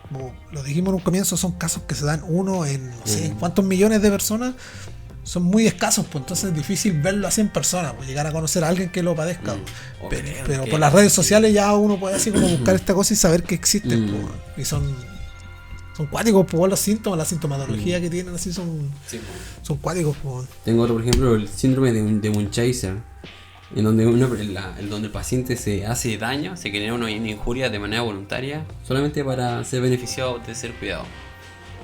lo dijimos en un comienzo, son casos que se dan uno en, no sé, cuántos millones de personas, son muy escasos, pues entonces es difícil verlo así en persona, pues llegar a conocer a alguien que lo padezca. O Pero, creer pero que- por las redes sociales ya uno puede así como buscar esta cosa y saber que existen, pues, y son cuáticos, pues los síntomas, la sintomatología que tienen así son cuáticos, pues. Tengo otro, por ejemplo, el síndrome de Munchausen, en donde donde el paciente se hace daño, se genera una injuria de manera voluntaria, solamente para ser beneficiado de ser cuidado.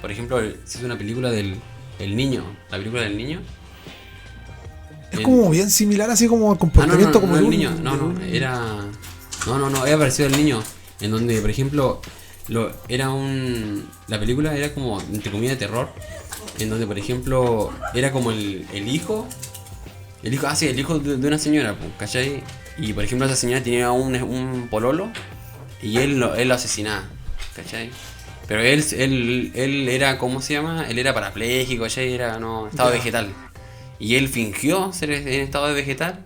Por ejemplo, se hizo una película del niño, la película del niño. Es como bien similar así como al comportamiento como no, de el un- niño, de no, un- era parecido al niño, en donde, por ejemplo, la película era como entre comillas de terror, en donde, por ejemplo, era como el hijo de una señora, pues, ¿cachai? Y por ejemplo esa señora tenía un pololo y él lo asesinaba, ¿cachai? Pero él era, ¿cómo se llama? Él era parapléjico, ¿cachai? Estaba Ya. vegetal. Y él fingió ser en estado de vegetal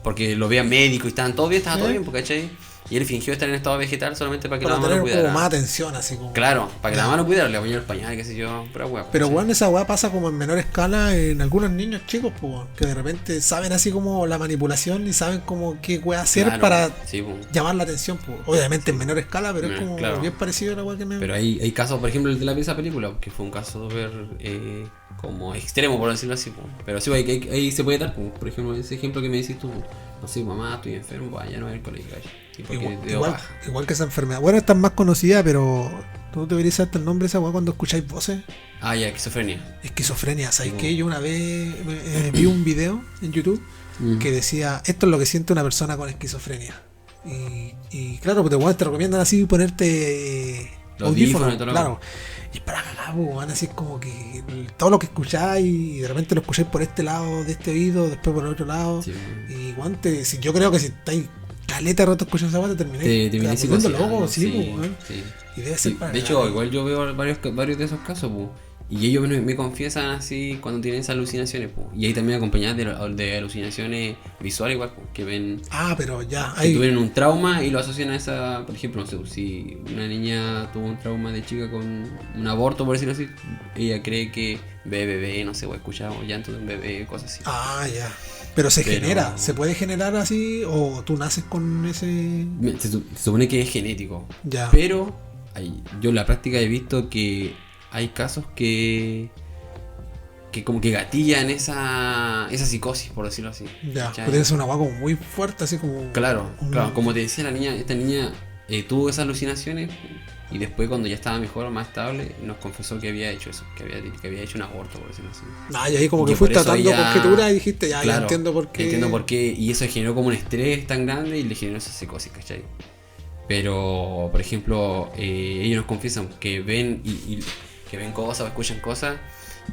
porque lo veía médico y estaban todo bien, estaba todo bien, ¿cachai? Y él fingió estar en estado vegetal solamente para que para la mamá lo tener como cuidara. más atención así como. Claro, para que Ya. la mamá lo cuidara, le ponía el pañal, qué sé yo, pura hueá. Pero ¿cachai? bueno, esa weá pasa como en menor escala en algunos niños chicos, pues, weón, que de repente saben así como la manipulación y saben como qué weá hacer Claro, para sí, pues. llamar la atención, pues. Obviamente en menor escala, pero es como Claro. bien parecido a la weá que me. Pero hay casos, por ejemplo, el de esa película, que fue un caso súper como extremo, por decirlo así. Po. Pero sí, ahí se puede dar, po. Por ejemplo, ese ejemplo que me decís tú. Po. no sé, mamá, estoy enfermo, ya no voy al colegio. Y porque Igual que esa enfermedad. Bueno, esta es más conocida, pero tú deberías saber el nombre de esa weá cuando escucháis voces. Ah, ya, esquizofrenia. Esquizofrenia, ¿sabes qué? Yo una vez vi un video en YouTube que decía, esto es lo que siente una persona con esquizofrenia. Y claro, pues te recomiendan así ponerte audífonos, claro. Y es para cagar, van así como que todo lo que escucháis y de repente lo escucháis por este lado de este oído, después por el otro lado. Sí. Y guante, si yo creo que si estáis caleta rato escuchando esa guante, termináis volviendo loco, sí. Y debe ser para de hecho, igual yo veo varios de esos casos, pues. Y ellos me confiesan así cuando tienen esas alucinaciones, pues. Y ahí también acompañadas de alucinaciones visuales, igual, pues, que ven. Ah, pero ya. Que tuvieron un trauma y lo asocian a esa. Por ejemplo, no sé, si una niña tuvo un trauma de chica con un aborto, por decirlo así, ella cree que ve bebé, no sé, o escuchamos llanto de un bebé, cosas así. Ah, ya. Pero genera, ¿se puede generar así o tú naces con ese...? Se supone que es genético. Ya. Pero yo en la práctica he visto que hay casos que como que gatillan esa psicosis, por decirlo así. Ya, puede ser una guagua como muy fuerte, así como... Claro, como te decía esta niña tuvo esas alucinaciones y después cuando ya estaba mejor o más estable nos confesó que había hecho eso, que había hecho un aborto, por decirlo así. Ah, y ahí como que fuiste atando conjeturas y dijiste, claro, ya entiendo por qué. Entiendo por qué, y eso generó como un estrés tan grande y le generó esa psicosis, ¿cachai? Pero, por ejemplo, ellos nos confiesan que ven que ven cosas o escuchan cosas,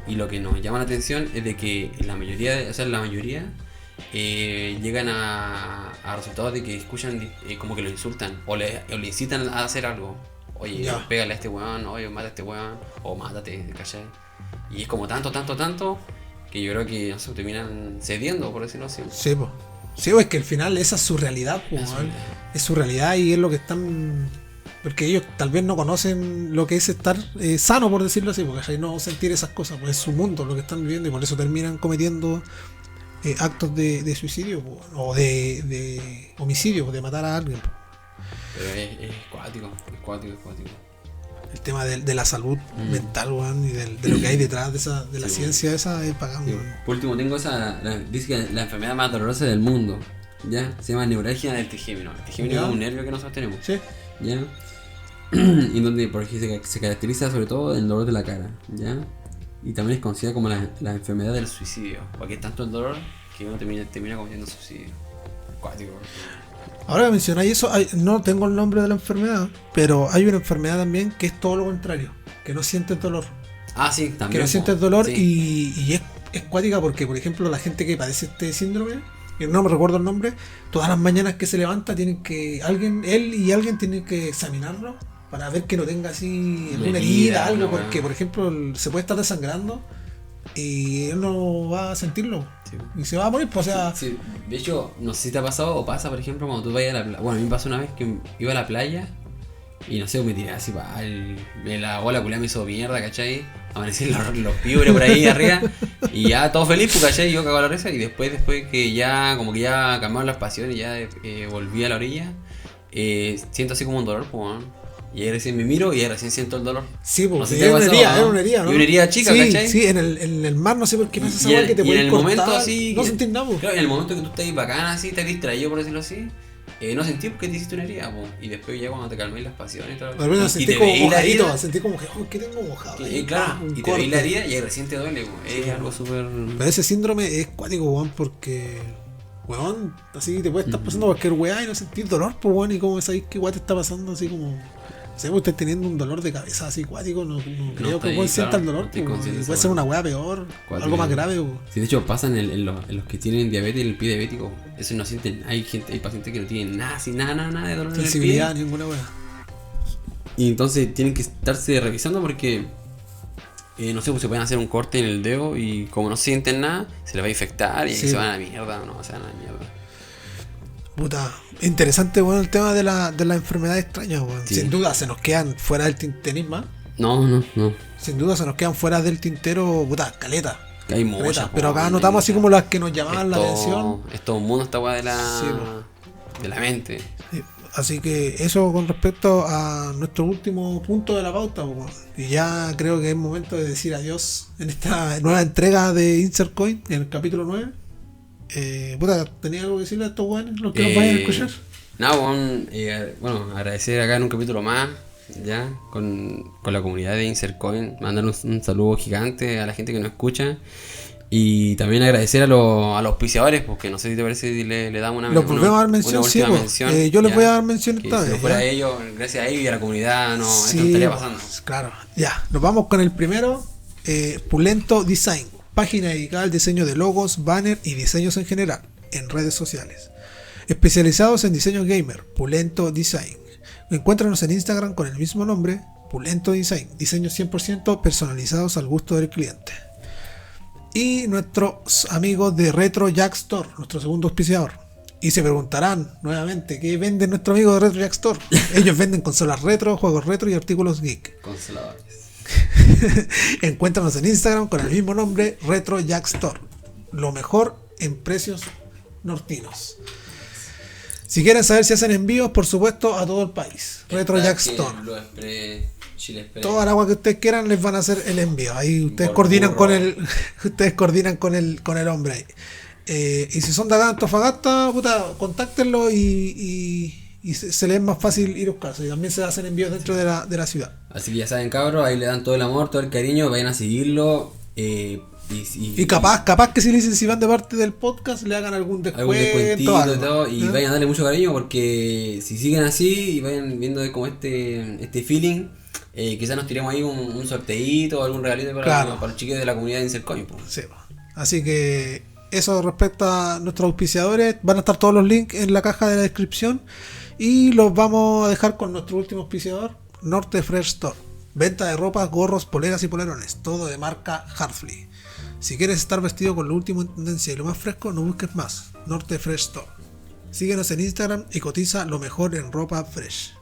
y lo que nos llama la atención es de que la mayoría llegan a resultados de que escuchan como que lo insultan o le incitan a hacer algo. Oye, pégale a este weón, oye, mata a este weón, o mátate, ¿cachai? Y es como tanto, que yo creo que no sé, terminan cediendo, por decirlo así. Sí, pues. Sí, es que al final esa es su realidad, pues. Es su realidad y es lo que están... Porque ellos tal vez no conocen lo que es estar sano, por decirlo así, porque no sentir esas cosas, pues es su mundo lo que están viviendo y por eso terminan cometiendo actos de suicidio, pues, o de homicidio, pues, de matar a alguien. Pues. Pero es cuático. El tema de la salud mental, weón, y de lo que hay detrás de la ciencia, esa es pagando. Sí. Por último, tengo dice que la enfermedad más dolorosa del mundo, ¿ya? Se llama neuralgia del trigémino. El trigémino es un nervio que nosotros tenemos. Sí. ¿Ya? Y donde por ejemplo, se caracteriza sobre todo el dolor de la cara, ¿ya? Y también es conocida como la enfermedad del suicidio, porque es tanto el dolor que uno termina cometiendo suicidio. Cuático. Ahora que mencionáis eso, no tengo el nombre de la enfermedad, pero hay una enfermedad también que es todo lo contrario, que no sientes dolor. Ah, sí, también. Que no sientes dolor, sí. y es cuática porque, por ejemplo, la gente que padece este síndrome, que no me recuerdo el nombre, todas las mañanas que se levanta él y alguien tienen que examinarlo para ver que no tenga así alguna herida, algo, porque por ejemplo se puede estar desangrando y él no va a sentirlo, sí. Y se va a morir, pues, o sea... Sí. De hecho, no sé si te ha pasado o pasa, por ejemplo, cuando tú vayas a la playa. Bueno, a mí me pasó una vez que iba a la playa y no sé, me tiré así, la bola culada me hizo mierda, ¿cachai? Amanecí los pibres por ahí arriba y ya todo feliz, pues, ¿cachai? Yo cagaba la risa y después que ya, como que ya calmaron las pasiones y ya volví a la orilla, siento así como un dolor, pues, ¿no? Y ahí recién me miro y ahí recién siento el dolor. Sí, porque no sé era una herida, ¿no? Y una herida chica, sí, ¿cachai? Sí, en el mar no sé por qué pasa esa hueá que te pueden cortar. Momento así, no sentís nada. Claro, en el momento que tú estás bacana así, te has distraído, por decirlo así, no sentí porque te hiciste una herida, po. Y después ya cuando te calmé las pasiones y todo. Pero sentí como mojadito, sentí como que, ¿qué tengo mojado? Claro, y te veis la herida y ahí recién te duele, po. Es algo súper... Pero ese síndrome es cuático, weón, porque... Weón, así te puede estar pasando cualquier weá y no sentir dolor, pues, weón, y como sabéis qué weá te está pasando, así como... Si usted teniendo un dolor de cabeza así cuático, no creo que sienta el dolor, puede ser una weá peor, algo más grave. Sí, de hecho pasa en los que tienen diabetes y el pie diabético, eso no sienten, hay pacientes que no tienen nada de dolor en el pie. Ninguna weá. Y entonces tienen que estarse revisando porque no sé, pues se pueden hacer un corte en el dedo y como no sienten nada, se les va a infectar y se van a la mierda, no, se van a la mierda. Puta, interesante, bueno, el tema de las enfermedades extrañas, bueno. Sí. Sin duda se nos quedan fuera del tinterismo. No. Sin duda se nos quedan fuera del tintero, puta, caleta. Hay muchas. Pero acá notamos así como las que nos llamaban la atención. Es todo un mundo esta weá de la mente. Sí. Así que eso con respecto a nuestro último punto de la pauta, bueno. Y ya creo que es momento de decir adiós en esta nueva entrega de Insert Coin, en el capítulo 9. Puta, ¿tenía algo que decirle a estos weones, los que nos vayan a escuchar? No, bueno, agradecer acá en un capítulo más, ya, con la comunidad de Insercoin, mandar un saludo gigante a la gente que nos escucha. Y también agradecer a los auspiciadores, porque no sé si te parece si le damos una Los volvemos a dar mención, sí, última po. mención. Yo les voy a dar mención esta Si no vez. fuera ¿ya? ellos, gracias a ellos y a la comunidad, no, Sí, esto no estaría pasando. claro. Ya, nos vamos con el primero. Pulento Design, página dedicada al diseño de logos, banner y diseños en general, en redes sociales. Especializados en diseño gamer, Pulento Design. Encuéntranos en Instagram con el mismo nombre, Pulento Design. Diseños 100% personalizados al gusto del cliente. Y nuestros amigos de Retro Jack Store, nuestro segundo auspiciador. Y se preguntarán nuevamente, ¿qué vende nuestro amigo de Retro Jack Store? Ellos venden consolas retro, juegos retro y artículos geek. Consoladores. Encuéntranos en Instagram con el mismo nombre, Retro Jack Store. Lo mejor en precios nortinos. Si quieren saber si hacen envíos, por supuesto, a todo el país. Retro Jack Store. Chile Express. Toda el agua que ustedes quieran les van a hacer el envío. Ahí ustedes Por coordinan burro. con el. Ustedes coordinan con el hombre ahí. Y si son de acá de Antofagasta, puta, contáctenlo y se les es más fácil ir a buscarse. Y también se hacen envíos dentro de la ciudad. Así que ya saben, cabros, ahí le dan todo el amor, todo el cariño, vayan a seguirlo. Y capaz que si le dicen si van de parte del podcast, le hagan algún algún descuento. descuentito algo, y todo, y ¿eh? vayan a darle mucho cariño, porque si siguen así y vayan viendo como este feeling, quizás nos tiremos ahí un sorteíto o algún regalito Claro. para los chiquillos de la comunidad de Insercoin. Sí, así que eso respecto a nuestros auspiciadores. Van a estar todos los links en la caja de la descripción. Y los vamos a dejar con nuestro último auspiciador, Norte Fresh Store. Venta de ropa, gorros, poleras y polerones. Todo de marca Hardfly. Si quieres estar vestido con lo último en tendencia y lo más fresco, no busques más. Norte Fresh Store. Síguenos en Instagram y cotiza lo mejor en ropa fresh.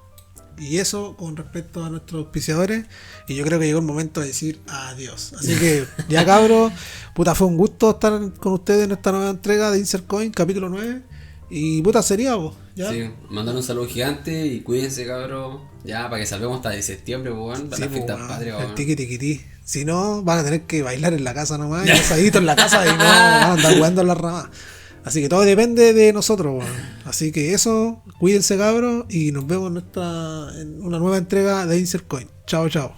Y eso con respecto a nuestros auspiciadores. Y yo creo que llegó el momento de decir adiós. Así que ya cabros, puta, fue un gusto estar con ustedes en esta nueva entrega de Insercoin, capítulo 9. Y puta, sería vos, ¿ya? Sí, mandar un saludo gigante y cuídense, cabros, ya para que salvemos hasta de septiembre, pues, para Sí, las fiestas pues, patrias. el weón. tiqui tiquití. Si no, van a tener que bailar en la casa nomás, y asadito en la casa y no van a andar jugando en la rama. Así que todo depende de nosotros, weón. Así que eso, cuídense cabros y nos vemos en una nueva entrega de Insercoin. Chao, chao.